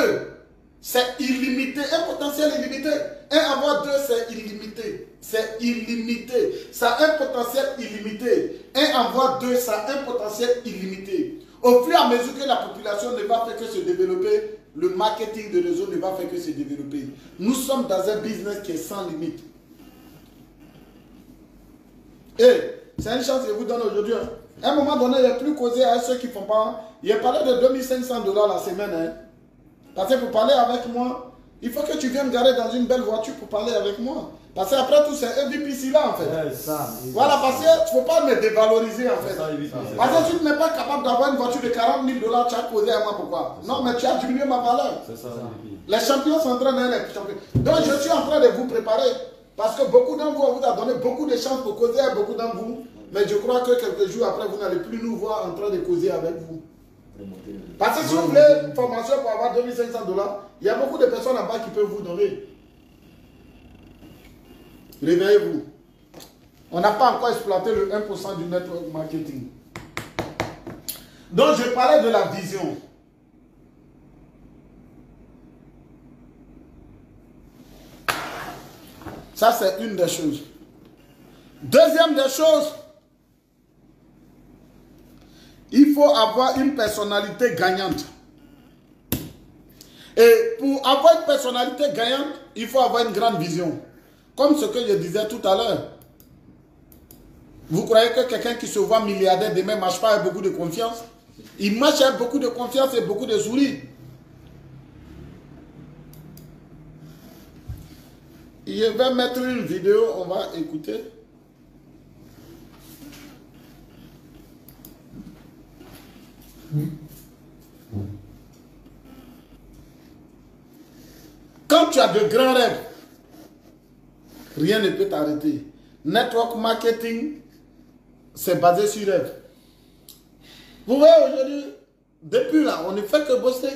Speaker 1: c'est illimité, un potentiel illimité. 1 envoie 2, c'est illimité. C'est illimité. Ça a un potentiel illimité. 1 envoie 2, ça a un potentiel illimité. Au fur et à mesure que la population ne va faire que se développer, le marketing de réseau ne va faire que se développer. Nous sommes dans un business qui est sans limite. Et c'est une chance que je vous donne aujourd'hui. Hein. À un moment donné, il n'y a plus causé à ceux qui ne font pas. Il a parlé de 2500 $ la semaine. Hein. Parce que pour parler avec moi, il faut que tu viennes garer dans une belle voiture pour parler avec moi. Parce qu'après tout, c'est MVP là en fait. Voilà, parce qu'il ne faut pas me dévaloriser en fait. Parce que tu n'es pas capable d'avoir une voiture de 40 000 $, tu as causé à moi pourquoi? Non, mais tu as diminué ma valeur. Les champions sont en train d'être les champions. Donc je suis en train de vous préparer. Parce que beaucoup d'entre vous, on vous a donné beaucoup de chances pour causer à beaucoup d'entre vous. Mais je crois que quelques jours après, vous n'allez plus nous voir en train de causer avec vous. Parce que si vous voulez une formation pour avoir 2500 $, il y a beaucoup de personnes là-bas qui peuvent vous donner. Réveillez-vous. On n'a pas encore exploité le 1% du network marketing. Donc je parlais de la vision. Ça, c'est une des choses. Deuxième des choses, il faut avoir une personnalité gagnante. Et pour avoir une personnalité gagnante, il faut avoir une grande vision. Comme ce que je disais tout à l'heure. Vous croyez que quelqu'un qui se voit milliardaire demain ne marche pas avec beaucoup de confiance? Il marche avec beaucoup de confiance et beaucoup de sourires. Je vais mettre une vidéo, on va écouter. Quand tu as de grands rêves, rien ne peut t'arrêter. Network marketing, c'est basé sur rêve. Vous voyez aujourd'hui, depuis là, on ne fait que bosser.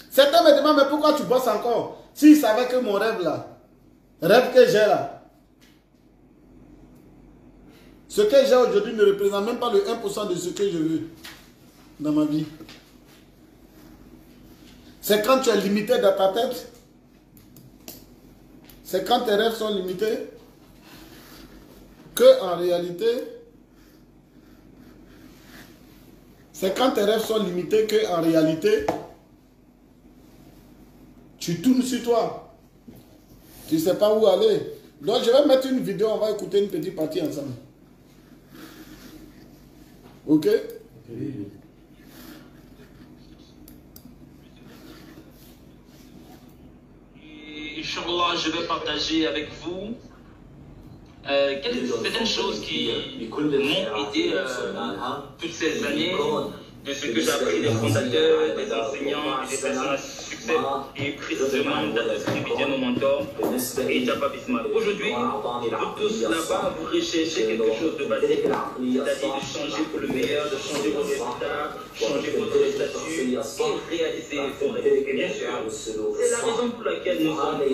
Speaker 1: Certains me demandent, mais pourquoi tu bosses encore? S'ils savaient que mon rêve là, rêve que j'ai là, ce que j'ai aujourd'hui ne représente même pas le 1% de ce que je veux dans ma vie. C'est quand tu es limité dans ta tête. C'est quand tes rêves sont limités que en réalité, c'est quand tes rêves sont limités que en réalité, tu tournes sur toi. Tu ne sais pas où aller. Donc je vais mettre une vidéo, on va écouter une petite partie ensemble. Ok?
Speaker 2: Inch'Allah, je vais partager avec vous certaines choses qui m'ont aidé toutes ces années, de ce que j'ai appris des fondateurs, des enseignants et des personnes à succès, et précisément d'Adrien mon mentor et Jabba Bismarck. Aujourd'hui, vous tous là-bas, vous recherchez quelque chose de basique, c'est-à-dire de changer pour le meilleur, de changer vos résultats, changer votre statut et réaliser vos rêves. Et bien sûr, c'est la raison pour laquelle nous sommes là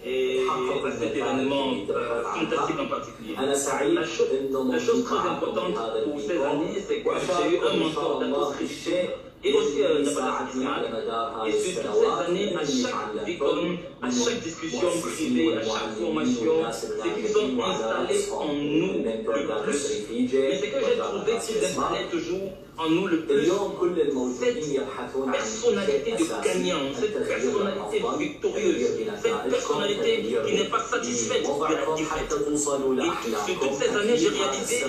Speaker 2: et à cet événement fantastique en particulier. La chose très importante pour ces années, c'est que j'ai eu un mentor d'Atos Richet et aussi Jabba Bismarck. Et sur toutes ces années, à chaque école, à chaque discussion privée, à chaque formation, c'est qu'ils ont installé en nous le plus. Mais ce que j'ai trouvé qu'ils installaient toujours en nous le plus, cette personnalité de gagnant, cette personnalité victorieuse, cette personnalité qui n'est pas satisfaite de la défaite. Et sur toutes ces années, j'ai réalisé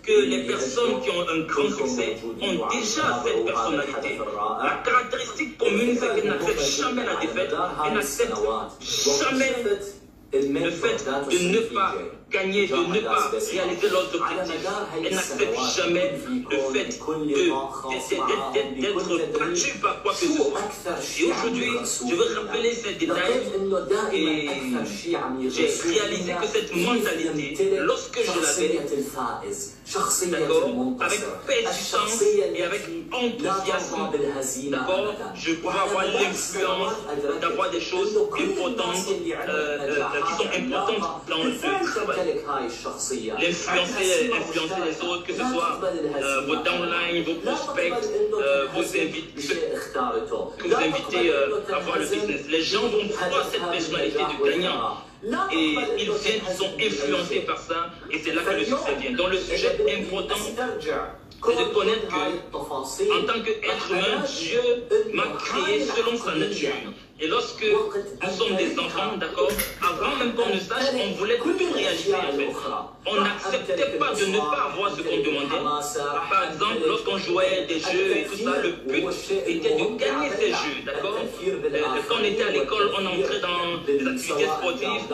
Speaker 2: que les personnes qui ont un grand succès ont déjà cette personnalité. La caractéristique commune, c'est qu'elles n'acceptent jamais la défaite, elles n'acceptent jamais le fait de ne pas gagner, de ne pas réaliser leurs objectifs. Elles n'acceptent jamais le fait d'être battues par quoi que ce soit. Et aujourd'hui, je veux rappeler ces détails et j'ai réalisé que cette mentalité, lorsque je l'avais, d'accord, avec persistance et avec enthousiasme, d'accord, je pouvais avoir l'influence d'avoir des choses importantes qui sont importantes dans le travail. Influencer les autres, que ce soit vos downlines, vos prospects, que vous invitez à voir le business. Les gens vont voir cette personnalité de gagnant. Et ils sont influencés par ça, et c'est là que le succès vient. Donc le sujet important, c'est de connaître que, en tant qu'être humain, Dieu m'a créé selon sa nature. Et lorsque nous sommes des enfants, d'accord, avant même qu'on ne sache, on voulait tout réaliser en fait. On n'acceptait pas de ne pas avoir ce qu'on demandait. Par exemple, lorsqu'on jouait des jeux et tout ça, le but était de gagner ces jeux, d'accord. Quand on était à l'école, on entrait dans des activités sportives.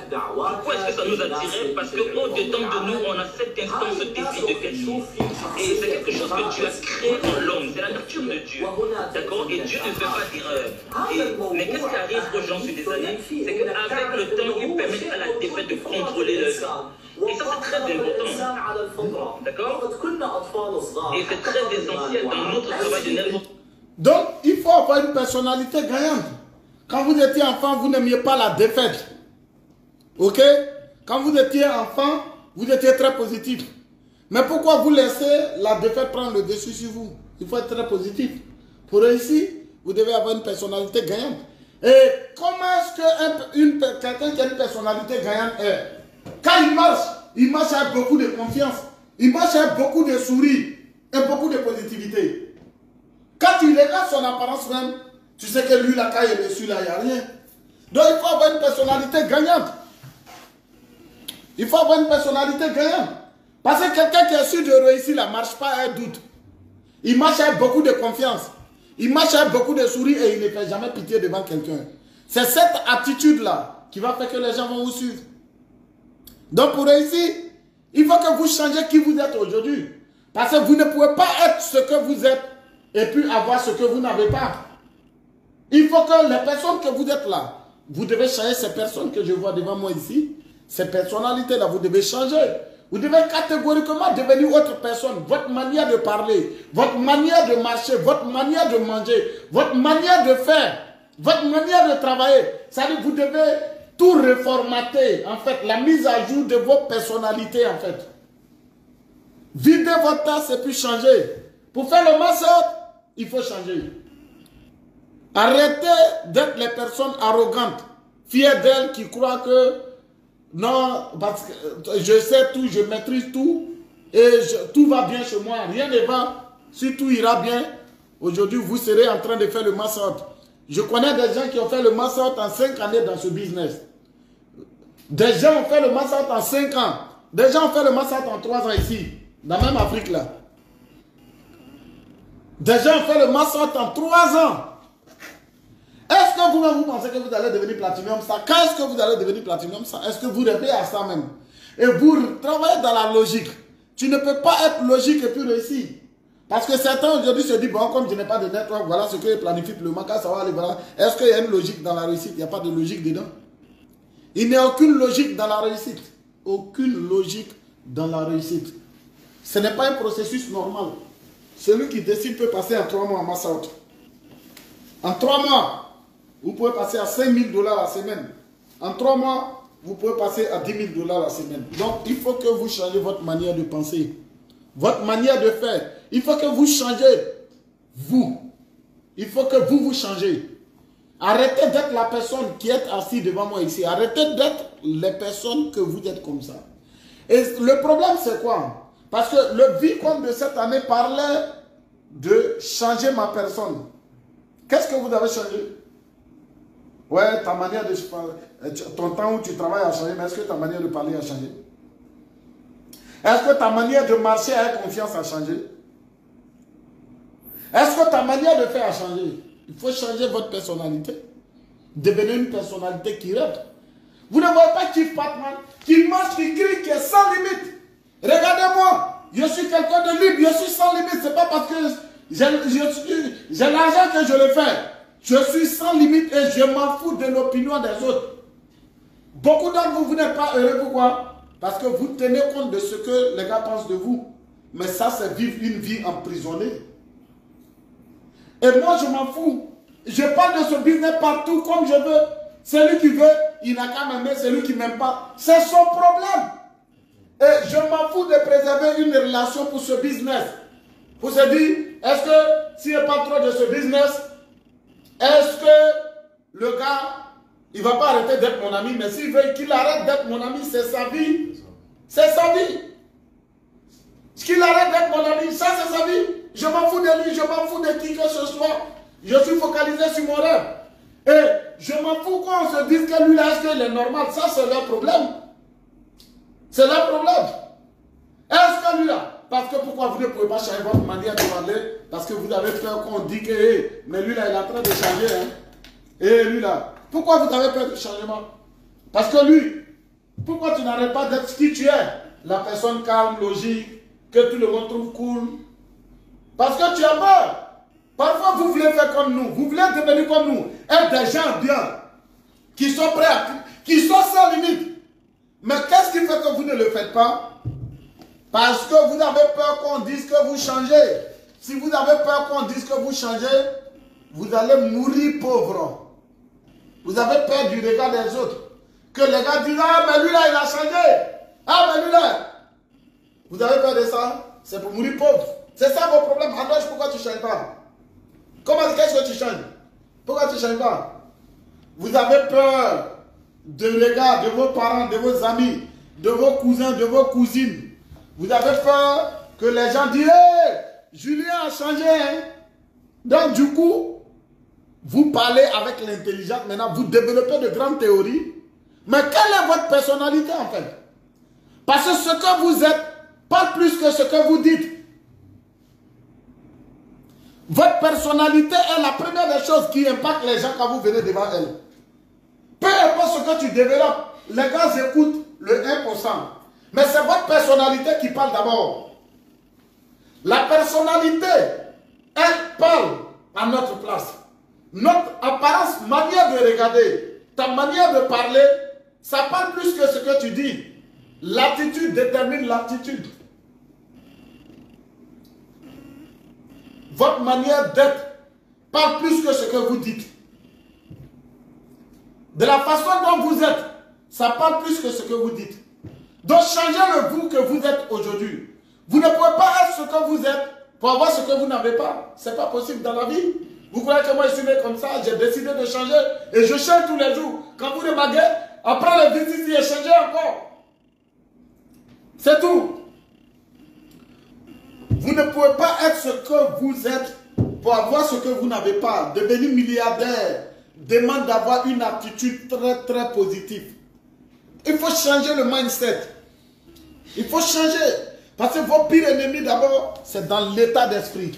Speaker 2: Pourquoi est-ce que ça nous attirait? Parce qu'au-dedans de nous, on a cet instant, ce désir de gagner. Et c'est quelque chose que Dieu a créé en l'homme, c'est la nature de Dieu, d'accord. Et Dieu ne fait pas d'erreur. Mais qu'est-ce qui arrive aux gens sur des années? C'est qu'avec le temps, ils permettent à la défaite de contrôler leur vie. Et ça, c'est très important. D'accord? Et c'est très essentiel dans notre travail de network.
Speaker 1: Donc, il faut avoir une personnalité gagnante. Quand vous étiez enfant, vous n'aimiez pas la défaite. Ok? Quand vous étiez enfant, vous étiez très positif. Mais pourquoi vous laissez la défaite prendre le dessus sur vous? Il faut être très positif. Pour réussir, vous devez avoir une personnalité gagnante. Et comment est-ce que quelqu'un qui a une personnalité gagnante est? Quand il marche avec beaucoup de confiance. Il marche avec beaucoup de sourires et beaucoup de positivité. Quand tu regardes son apparence même, tu sais que lui, la caille est dessus, là, il n'y a rien. Donc il faut avoir une personnalité gagnante. Il faut avoir une personnalité gagnante. Parce que quelqu'un qui est sûr de réussir, ne marche pas avec doute. Il marche avec beaucoup de confiance. Il marche avec beaucoup de sourires et il ne fait jamais pitié devant quelqu'un. C'est cette attitude-là qui va faire que les gens vont vous suivre. Donc pour réussir, il faut que vous changiez qui vous êtes aujourd'hui. Parce que vous ne pouvez pas être ce que vous êtes et puis avoir ce que vous n'avez pas. Il faut que les personnes que vous êtes là, vous devez changer ces personnes que je vois devant moi ici. Ces personnalités-là, vous devez changer. Vous devez catégoriquement devenir autre personne. Votre manière de parler, votre manière de marcher, votre manière de manger, votre manière de faire, votre manière de travailler. C'est-à-dire que vous devez tout reformater, en fait, la mise à jour de vos personnalités, en fait. Videz votre tasse et puis changer. Pour faire le master, il faut changer. Arrêtez d'être les personnes arrogantes, fières d'elles, qui croient que non, parce que je sais tout, je maîtrise tout, et tout va bien chez moi, rien ne va. Si tout ira bien, aujourd'hui vous serez en train de faire le master. Je connais des gens qui ont fait le master en 5 années dans ce business. Des gens ont fait le master en 5 ans. Des gens ont fait le master en 3 ans ici, dans la même Afrique là. Des gens ont fait le master en 3 ans. Est-ce que vous-même vous pensez que vous allez devenir platinum ça? Quand est-ce que vous allez devenir platinum ça? Est-ce que vous rêvez à ça même? Et vous travaillez dans la logique. Tu ne peux pas être logique et puis réussir. Parce que certains aujourd'hui se disent, bon, comme je n'ai pas de network, voilà ce que je planifie pour le manque, ça va aller, voilà. Est-ce qu'il y a une logique dans la réussite? Il n'y a pas de logique dedans. Il n'y a aucune logique dans la réussite. Aucune logique dans la réussite. Ce n'est pas un processus normal. Celui qui décide peut passer en 3 mois en mass out. En 3 mois, vous pouvez passer à 5 000 $ la semaine. En 3 mois, vous pouvez passer à 10 000 $ la semaine. Donc, il faut que vous changez votre manière de penser. Votre manière de faire. Il faut que vous changez. Vous. Il faut que vous changez. Arrêtez d'être la personne qui est assise devant moi ici. Arrêtez d'être les personnes que vous êtes comme ça. Et le problème, c'est quoi? Parce que le Vicomte de cette année parlait de changer ma personne. Qu'est-ce que vous avez changé? Ouais, ta manière de parler, ton temps où tu travailles a changé, mais est-ce que ta manière de parler a changé? Est-ce que ta manière de marcher avec confiance a changé? Est-ce que ta manière de faire a changé? Il faut changer votre personnalité. Devenir une personnalité qui rêve. Vous ne voyez pas Chief Patman qui marche, qui crie, qui est sans limite. Regardez-moi, je suis quelqu'un de libre, je suis sans limite. Ce n'est pas parce que j'ai l'argent que je le fais. Je suis sans limite et je m'en fous de l'opinion des autres. Beaucoup d'entre vous, vous n'êtes pas heureux. Pourquoi? Parce que vous tenez compte de ce que les gars pensent de vous. Mais ça, c'est vivre une vie emprisonnée. Et moi, je m'en fous. Je parle de ce business partout comme je veux. Celui qui veut, il n'a qu'à m'aimer. Celui qui ne m'aime pas, c'est son problème. Et je m'en fous de préserver une relation pour ce business. Pour se dire, est-ce que s'il n'y a pas trop de ce business, est-ce que le gars, il ne va pas arrêter d'être mon ami, mais s'il veut qu'il arrête d'être mon ami, c'est sa vie. C'est sa vie. Qu'il arrête d'être mon ami, ça c'est sa vie. Je m'en fous de lui, je m'en fous de qui que ce soit. Je suis focalisé sur mon rêve. Et je m'en fous qu'on se dise que lui là, est-ce qu'il est normal. Ça c'est leur problème. C'est leur problème. Est-ce que lui là, parce que pourquoi vous ne pouvez pas changer votre manière de parler? Parce que vous avez peur qu'on dit que, hey, mais lui là, il est en train de changer. Hein? Et lui là, pourquoi vous avez peur du changement? Parce que lui, pourquoi tu n'arrêtes pas d'être qui tu es? La personne calme, logique, que tout le monde trouve cool. Parce que tu as peur. Parfois, vous voulez faire comme nous. Vous voulez devenir comme nous. Être des gens bien. Qui sont prêts, qui sont sans limite. Mais qu'est-ce qui fait que vous ne le faites pas? Parce que vous avez peur qu'on dise que vous changez. Si vous avez peur qu'on dise que vous changez, vous allez mourir pauvre. Vous avez peur du regard des autres. Que les gars disent, ah mais lui là il a changé. Ah mais lui là. Vous avez peur de ça? C'est pour mourir pauvre. C'est ça vos problèmes. Alors pourquoi tu ne changes pas? Comment, qu'est-ce que tu changes? Pourquoi tu ne changes pas? Vous avez peur de regard de vos parents, de vos amis, de vos cousins, de vos cousines. Vous avez peur que les gens disent, hey, Julien a changé. Hein? Donc du coup, vous parlez avec l'intelligence. Maintenant, vous développez de grandes théories. Mais quelle est votre personnalité en fait? Parce que ce que vous êtes, pas plus que ce que vous dites. Votre personnalité est la première des choses qui impacte les gens quand vous venez devant elles. Peu importe ce que tu développes, les gars écoutent le 1%. Mais c'est votre personnalité qui parle d'abord. La personnalité, elle parle à notre place. Notre apparence, manière de regarder, ta manière de parler, ça parle plus que ce que tu dis. L'attitude détermine l'attitude. Votre manière d'être parle plus que ce que vous dites. De la façon dont vous êtes, ça parle plus que ce que vous dites. Donc changez le vous que vous êtes aujourd'hui. Vous ne pouvez pas être ce que vous êtes pour avoir ce que vous n'avez pas. Ce n'est pas possible dans la vie. Vous croyez que moi je suis né comme ça, j'ai décidé de changer et je change tous les jours. Quand vous remarquez, après le visite, j'ai changé encore. C'est tout. Vous ne pouvez pas être ce que vous êtes pour avoir ce que vous n'avez pas. Devenir milliardaire demande d'avoir une attitude très très positive. Il faut changer le mindset. Il faut changer. Parce que vos pires ennemis d'abord, c'est dans l'état d'esprit.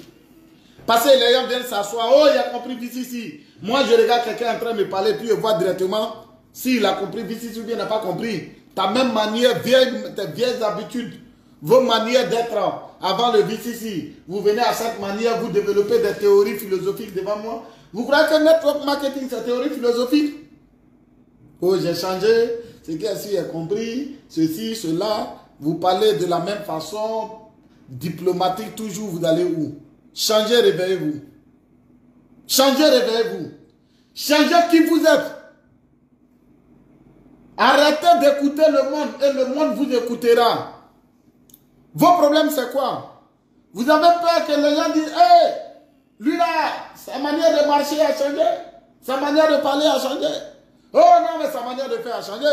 Speaker 1: Parce que les gens viennent s'asseoir. Oh, il a compris ici. Moi, je regarde quelqu'un en train de me parler, puis je vois directement s'il a compris ici ou bien il n'a pas compris. Ta même manière, tes vieilles habitudes, vos manières d'être avant le VCC, vous venez à cette manière, vous développez des théories philosophiques devant moi. Vous croyez que network marketing, c'est théorie philosophique? Oh, j'ai changé, c'est qui a compris, ceci, cela. Vous parlez de la même façon, diplomatique toujours, vous allez où? Changez, réveillez-vous. Changez, réveillez-vous. Changez qui vous êtes. Arrêtez d'écouter le monde et le monde vous écoutera. Vos problèmes, c'est quoi? Vous avez peur que les gens disent, hey, lui là, sa manière de marcher a changé. Sa manière de parler a changé. Oh non, mais sa manière de faire a changé.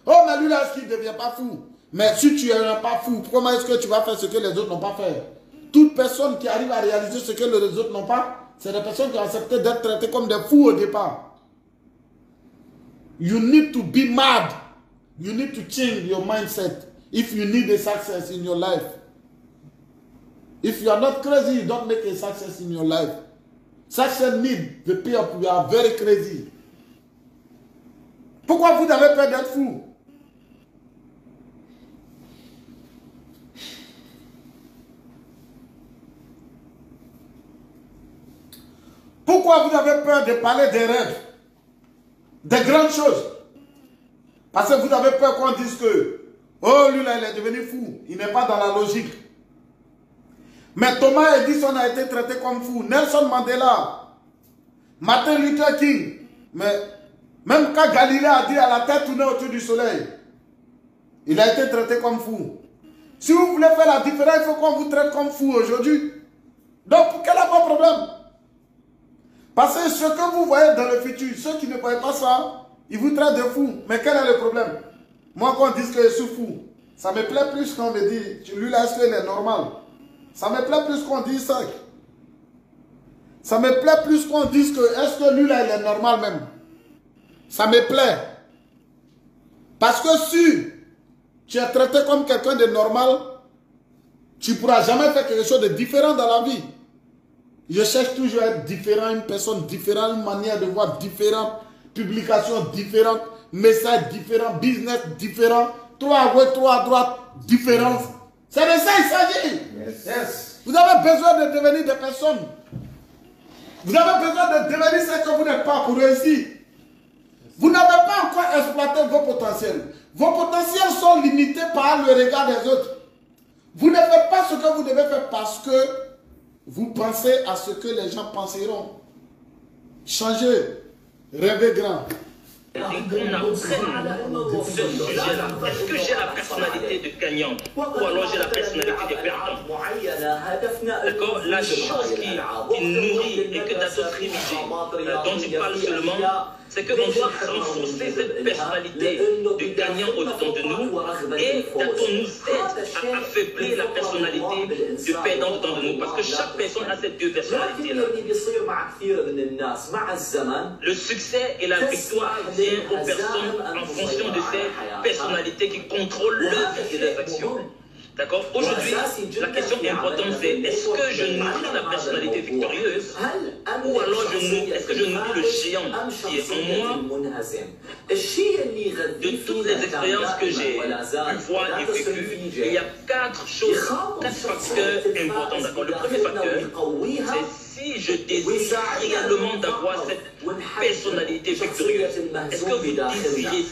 Speaker 1: Oh, mais lui là, est-ce qu'il ne devient pas fou? Mais si tu n'es pas fou, comment est-ce que tu vas faire ce que les autres n'ont pas fait? Toute personne qui arrive à réaliser ce que les autres n'ont pas, c'est des personnes qui ont accepté d'être traitées comme des fous au départ. You need to be mad. You need to change your mindset if you need a success in your life. If you are not crazy, you don't make a success in your life. Success need the people who are very crazy. Pourquoi vous avez peur d'être fou? Pourquoi vous avez peur de parler des rêves, des grandes choses? Parce que vous avez peur qu'on dise que, oh, lui là, il est devenu fou. Il n'est pas dans la logique. Mais Thomas Edison a été traité comme fou. Nelson Mandela, Martin Luther King. Mais même quand Galilée a dit à la tête tournée autour du soleil, il a été traité comme fou. Si vous voulez faire la différence, il faut qu'on vous traite comme fou aujourd'hui. Donc, quel est votre problème? Parce que ce que vous voyez dans le futur, ceux qui ne voient pas ça, ils vous traitent de fou. Mais quel est le problème? Moi, qu'on dise que je suis fou, ça me plaît plus qu'on me dit, lui là, est-ce qu'il est normal? Ça me plaît plus qu'on dise ça. Ça me plaît plus qu'on dise que, est-ce que lui là, il est normal même? Ça me plaît. Parce que si tu es traité comme quelqu'un de normal, tu ne pourras jamais faire quelque chose de différent dans la vie. Je cherche toujours à être différent, une personne différente, une manière de voir différente, publications différentes, messages différents, business différent, 3 à gauche, 3 à droite, différence. C'est de ça il s'agit. Yes. Yes. Vous avez besoin de devenir des personnes. Vous avez besoin de devenir ce que vous n'êtes pas pour réussir. Vous n'avez pas encore exploité vos potentiels. Vos potentiels sont limités par le regard des autres. Vous ne faites pas ce que vous devez faire parce que vous pensez à ce que les gens penseront. Changez. Rêvez grand.
Speaker 2: Et qu'on apprenne ce sujet-là. Est-ce que j'ai la personnalité de gagnant ou alors j'ai la personnalité de perdant? D'accord? La chose qui nourrit et que Dato Srimiji, dont il parle seulement, c'est qu'on doit renforcer cette personnalité de gagnant au-dedans de nous et Dato nous aide à affaiblir la personnalité de perdant au-dedans de nous. Parce que chaque personne a ces deux personnalités-là. Le succès et la victoire viennent aux personnes en fonction de ces personnalités qui contrôlent leur vie et leurs actions. D'accord? Aujourd'hui, la question importante c'est est-ce que je nourris la personnalité victorieuse ou alors est-ce que je nourris le géant qui est en moi? De toutes les expériences que j'ai pu voir et vécues, il y a quatre facteurs importants. D'accord? Le premier facteur, c'est si je désire réellement d'avoir cette personnalité victorieuse. Est-ce que vous désirez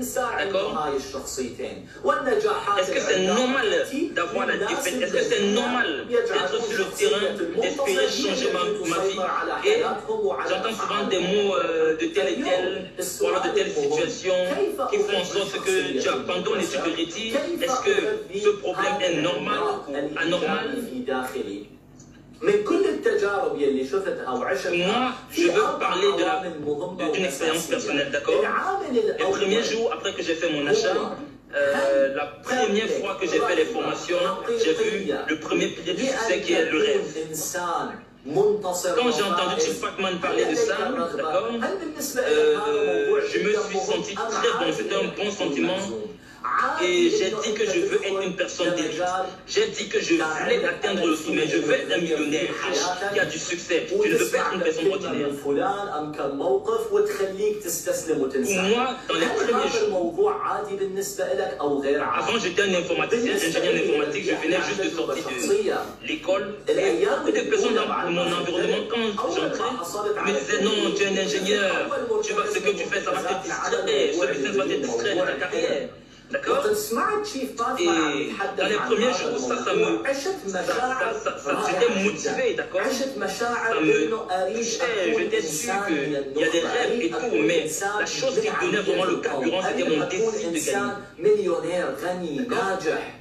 Speaker 2: ça? D'accord? Est-ce que c'est normal d'avoir la défaite? Est-ce que c'est normal d'être sur le terrain, d'espérer changer ma vie? Et j'entends souvent des mots de telle et telle, voilà, de telle situation qui font en sorte que tu abandonnes les supériorités. Est-ce que ce problème est normal ou anormal? Moi, je veux parler d'une expérience personnelle, d'accord? Les premiers jours après que j'ai fait mon achat, la première fois que j'ai fait les formations, j'ai vu le premier pilier du succès qui est le rêve. Quand j'ai entendu Chief Pacman parler de ça, d'accord, je me suis senti très bon, c'était un bon sentiment. Et j'ai dit que je veux être une personne d'élite. J'ai dit que je voulais atteindre le sommet. Je veux être un millionnaire riche qui a du succès. Je ne veux pas être une personne ordinaire. Pour moi, dans les premiers jours, avant j'étais un informaticien, ingénieur informatique, je venais juste de sortir de l'école. Et beaucoup de personnes dans mon environnement, quand j'entrais, me disaient non, tu es un ingénieur, tu vois ce que tu fais, ça va te distraire, ce business va te distraire de ta carrière. D'accord? Et dans les premiers jours, ça j'étais motivé, d'accord? Ça me touchait, j'étais sûr qu'il y a des rêves et tout, mais la chose qui donnait vraiment le carburant, c'était mon désir de gagner.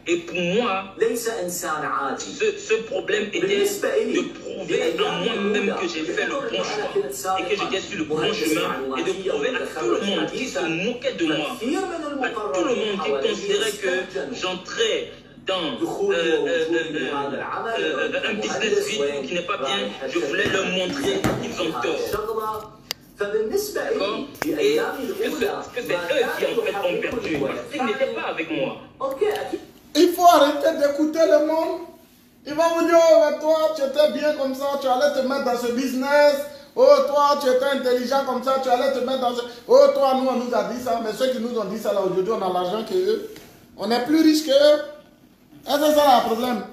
Speaker 2: Et pour moi, ce problème était de prouver à moi-même que j'ai fait le bon choix et que j'étais sur le bon chemin et de prouver à tout le monde qui se moquait de moi, à tout le monde qui considérait que j'entrais dans un business vide qui n'est pas bien, je voulais leur montrer qu'ils ont tort. D'accord? Et que c'est eux qui en fait ont perdu, parce qu'ils n'étaient pas avec moi.
Speaker 1: Il faut arrêter d'écouter le monde. Il va vous dire, oh, toi, tu étais bien comme ça, tu allais te mettre dans ce business. Oh, toi, tu étais intelligent comme ça, tu allais te mettre dans ce... Oh, toi, nous, on nous a dit ça, mais ceux qui nous ont dit ça, là, aujourd'hui, on a l'argent qu'eux. On est plus riches qu'eux. Et c'est ça le problème.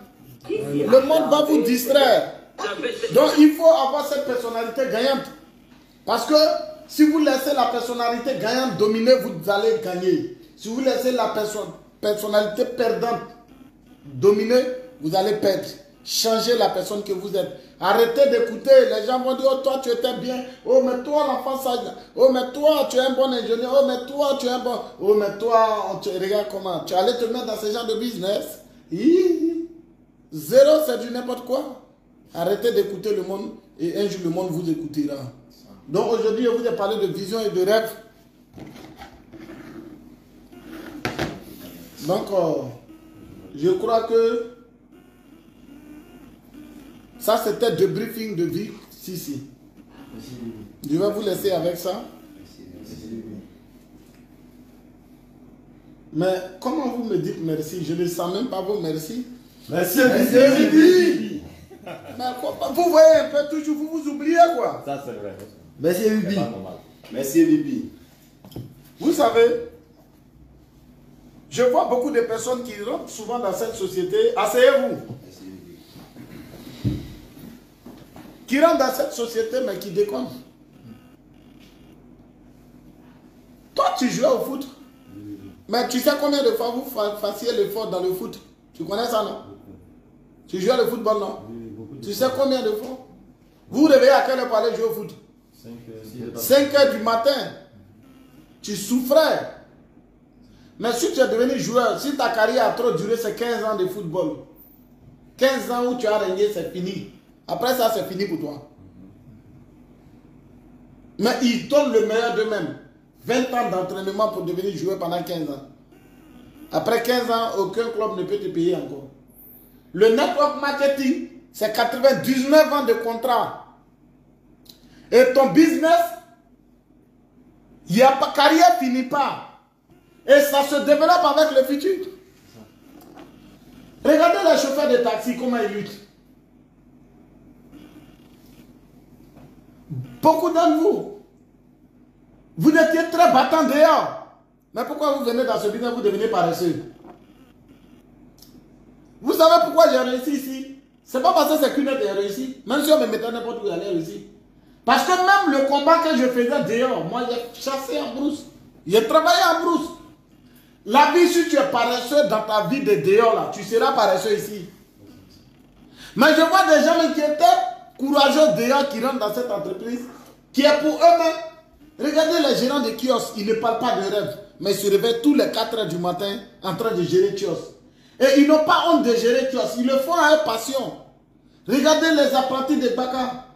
Speaker 1: Le monde va vous distraire. Donc, il faut avoir cette personnalité gagnante. Parce que si vous laissez la personnalité gagnante dominer, vous allez gagner. Si vous laissez la personnalité perdante dominer, vous allez perdre. Changez la personne que vous êtes. Arrêtez d'écouter. Les gens vont dire, oh toi tu étais bien. Oh mais toi l'enfant sage. Oh mais toi tu es un bon ingénieur. Oh mais toi tu es un bon. Oh mais toi, regarde comment. Tu allais te mettre dans ce genre de business. Zéro, c'est du n'importe quoi. Arrêtez d'écouter le monde et un jour le monde vous écoutera. Donc aujourd'hui je vous ai parlé de vision et de rêve. Donc je crois que ça, c'était le briefing de vie. Si. Je vais vous laisser avec ça. Mais comment vous me dites merci? Je ne sens même pas vos merci.
Speaker 3: Merci, Bibi.
Speaker 1: Vous voyez un peu toujours, vous vous oubliez quoi.
Speaker 3: Ça, c'est vrai.
Speaker 4: Merci, Bibi.
Speaker 3: Merci, Bibi.
Speaker 1: Vous savez, je vois beaucoup de personnes qui rentrent souvent dans cette société. Asseyez-vous. Qui rentrent dans cette société mais qui déconnent. Toi, tu jouais au foot. Mais tu sais combien de fois vous fassiez l'effort dans le foot? Tu connais ça, non? Tu jouais au football, non? Tu sais combien de fois? Vous vous réveillez à quelle heure pour aller jouer au foot? 5 heures du matin. Tu souffrais. Mais si tu es devenu joueur, si ta carrière a trop duré, c'est 15 ans de football. 15 ans où tu as régné, c'est fini. Après ça, c'est fini pour toi. Mais ils donnent le meilleur d'eux-mêmes. 20 ans d'entraînement pour devenir joueur pendant 15 ans. Après 15 ans, aucun club ne peut te payer encore. Le network marketing, c'est 99 ans de contrat. Et ton business, carrière finit pas. Et ça se développe avec le futur. Regardez les chauffeurs de taxi, comment ils luttent. Beaucoup d'entre vous, vous étiez très battants dehors. Mais pourquoi vous venez dans ce business, vous devenez paresseux? Vous savez pourquoi j'ai réussi ici? C'est pas parce que c'est qu'une autre qui a réussi. Même si on me mettait n'importe où, j'allais réussir. Parce que même le combat que je faisais dehors, moi j'ai chassé en brousse. J'ai travaillé en brousse. La vie, si tu es paresseux dans ta vie de dehors, là, tu seras paresseux ici. Mais je vois des gens qui étaient courageux dehors, qui rentrent dans cette entreprise, qui est pour eux-mêmes. Regardez les gérants de kiosques, ils ne parlent pas de rêve, mais ils se réveillent tous les 4 heures du matin en train de gérer kiosques. Et ils n'ont pas honte de gérer kiosques, ils le font avec passion. Regardez les apprentis de Baka.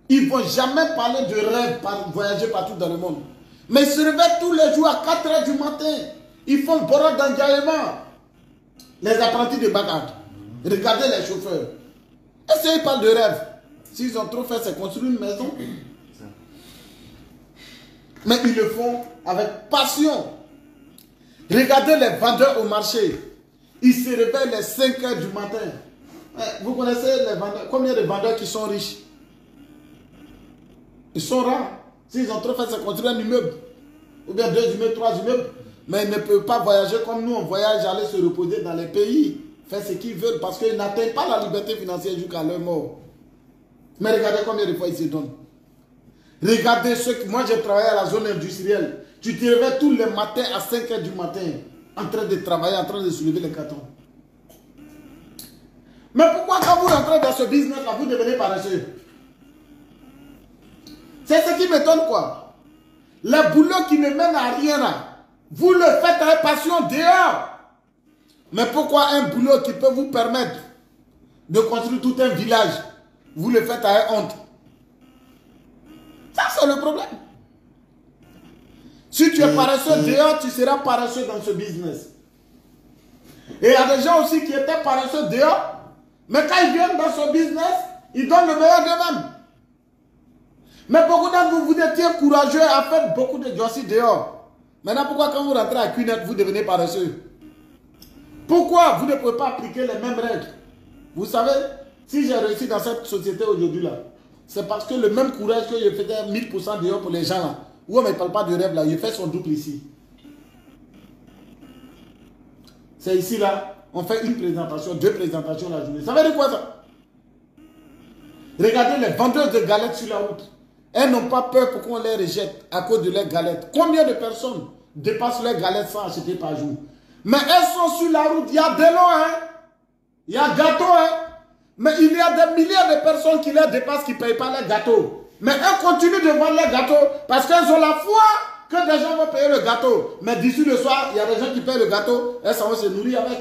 Speaker 1: Ils ne vont jamais parler de rêve, voyager partout dans le monde. Mais ils se réveillent tous les jours à 4 heures du matin. Ils font le bordeaux d'engagement. Les apprentis de Baka. Regardez les chauffeurs. Est-ce qu'ils parlent de rêve? S'ils ont trop fait, c'est construire une maison. Mais ils le font avec passion. Regardez les vendeurs au marché. Ils se réveillent les 5 heures du matin. Vous connaissez les vendeurs? Combien de vendeurs qui sont riches? Ils sont rares. S'ils ont trop fait, c'est construire un immeuble. Ou bien 2 immeubles, 3 immeubles. Mais ils ne peuvent pas voyager comme nous. On voyage, aller se reposer dans les pays. Faire ce qu'ils veulent parce qu'ils n'atteignent pas la liberté financière jusqu'à leur mort. Mais regardez combien de fois ils se donnent. Regardez ceux que... Moi, j'ai travaillé à la zone industrielle. Tu te réveilles tous les matins à 5 heures du matin en train de travailler, en train de soulever les cartons. Mais pourquoi quand vous rentrez dans ce business-là, vous devenez paresseux? C'est ce qui m'étonne, quoi. Les boulots qui ne mènent à rien, là, vous le faites avec passion dehors. Mais pourquoi un boulot qui peut vous permettre de construire tout un village, vous le faites avec honte? Ça, c'est le problème. Si tu es paresseux dehors, tu seras paresseux dans ce business. Et il y a des gens aussi qui étaient paresseux dehors, mais quand ils viennent dans ce business, ils donnent le meilleur d'eux-mêmes. Mais beaucoup d'entre vous, vous étiez courageux à faire beaucoup de jobs dehors. Maintenant, pourquoi quand vous rentrez à Cunet, vous devenez paresseux? Pourquoi vous ne pouvez pas appliquer les mêmes règles? Vous savez, si j'ai réussi dans cette société aujourd'hui, là, c'est parce que le même courage que je faisais 1000% dehors pour les gens, là, où on ne me parle pas de rêve, là, je fais son double ici. C'est ici, là, on fait une présentation, 2 présentations la journée. Ça veut dire quoi, ça? Regardez les vendeurs de galettes sur la route. Elles n'ont pas peur pour qu'on les rejette à cause de leurs galettes. Combien de personnes dépassent leurs galettes sans acheter par jour? Mais elles sont sur la route. Il y a des lots, hein? Il y a gâteaux, hein? Mais il y a des milliers de personnes qui les dépassent, qui ne payent pas les gâteaux. Mais elles continuent de vendre les gâteaux parce qu'elles ont la foi que des gens vont payer le gâteau. Mais d'ici le soir, il y a des gens qui payent le gâteau, elles s'en vont se nourrir avec.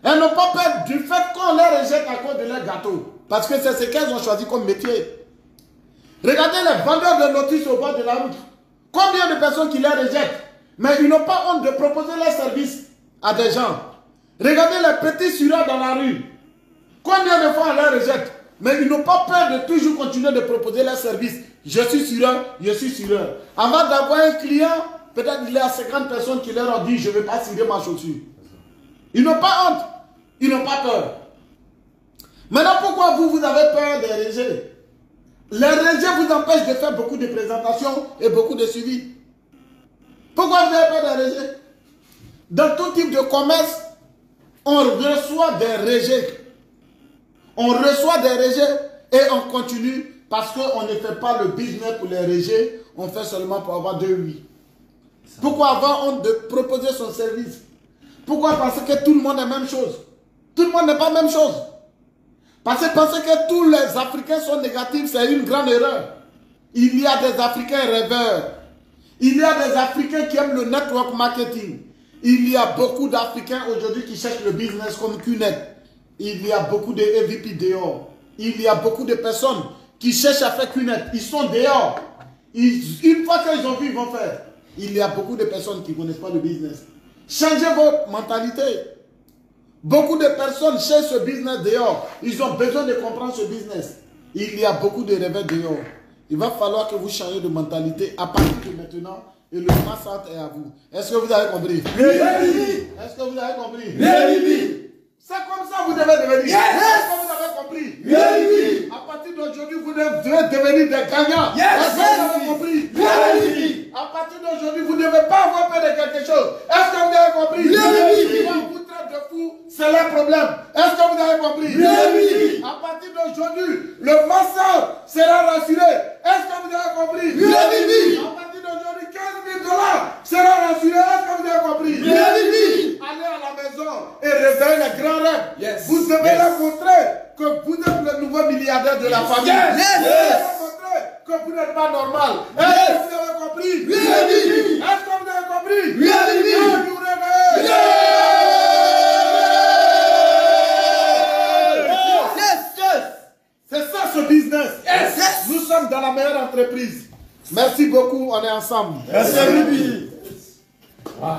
Speaker 1: Elles n'ont pas peur du fait qu'on les rejette à cause de leurs gâteaux. Parce que c'est ce qu'elles ont choisi comme métier. Regardez les vendeurs de notices au bord de la route. Combien de personnes qui les rejettent? Mais ils n'ont pas honte de proposer leurs services à des gens. Regardez les petits sureurs dans la rue. Combien de fois on les rejette? Mais ils n'ont pas peur de toujours continuer de proposer leurs services. Je suis sureur, je suis sureur. Avant d'avoir un client, peut-être il y a 50 personnes qui leur ont dit je ne vais pas cirer ma chaussure. Ils n'ont pas honte. Ils n'ont pas peur. Maintenant, pourquoi vous avez peur des rejets? Les rejets vous empêchent de faire beaucoup de présentations et beaucoup de suivi. Pourquoi vous avez peur des rejets? Dans tout type de commerce, on reçoit des rejets. On reçoit des rejets et on continue parce qu'on ne fait pas le business pour les rejets, on fait seulement pour avoir 2 oui. Pourquoi avoir honte de proposer son service? Pourquoi penser que tout le monde est la même chose? Tout le monde n'est pas la même chose. Parce que penser que tous les Africains sont négatifs, c'est une grande erreur. Il y a des Africains rêveurs. Il y a des Africains qui aiment le network marketing. Il y a beaucoup d'Africains aujourd'hui qui cherchent le business comme QNet. Il y a beaucoup de EVP dehors. Il y a beaucoup de personnes qui cherchent à faire QNet. Ils sont dehors. Une fois qu'ils ont vu, ils vont faire. Il y a beaucoup de personnes qui ne connaissent pas le business. Changez votre mentalité. Beaucoup de personnes cherchent ce business dehors. Ils ont besoin de comprendre ce business. Il y a beaucoup de rêves dehors. Il va falloir que vous changiez de mentalité à partir de maintenant. Et le massacre est à vous. Est-ce que vous avez compris?
Speaker 3: Oui.
Speaker 1: Est-ce que vous avez compris?
Speaker 3: Oui.
Speaker 1: C'est comme ça que vous devez devenir.
Speaker 3: Yes.
Speaker 1: Est-ce que vous avez compris?
Speaker 3: Oui.
Speaker 1: À partir d'aujourd'hui, vous devez devenir des gagnants.
Speaker 3: Yes.
Speaker 1: Est-ce que vous avez compris?
Speaker 3: Oui.
Speaker 1: À partir d'aujourd'hui, vous ne devez pas avoir peur de quelque chose. Est-ce que vous avez compris?
Speaker 3: Oui.
Speaker 1: Quand vous traitez de fou, c'est leur problème. Est-ce que vous avez compris?
Speaker 3: Oui.
Speaker 1: À partir d'aujourd'hui, le masseur sera rassuré. Est-ce que vous avez compris?
Speaker 3: Oui.
Speaker 1: À partir d'aujourd'hui, $15 000 sera rassuré. Est-ce que vous avez compris?
Speaker 3: Oui.
Speaker 1: Allez à la maison et réveillez les grands rêves.
Speaker 3: Yes.
Speaker 1: Vous devez leur montrer que vous êtes le nouveau milliardaire de la famille.
Speaker 3: Yes.
Speaker 1: Vous devez leur montrer que vous n'êtes pas normal. Est-ce que vous avez compris?
Speaker 3: Oui.
Speaker 1: Est-ce que vous avez compris?
Speaker 3: Oui.
Speaker 1: Ah, vous réveillez.
Speaker 3: Yes.
Speaker 1: C'est ça ce business.
Speaker 3: Yes.
Speaker 1: Nous sommes dans la meilleure entreprise. Merci beaucoup, on est ensemble.
Speaker 3: Merci, Bibi.
Speaker 1: Wow.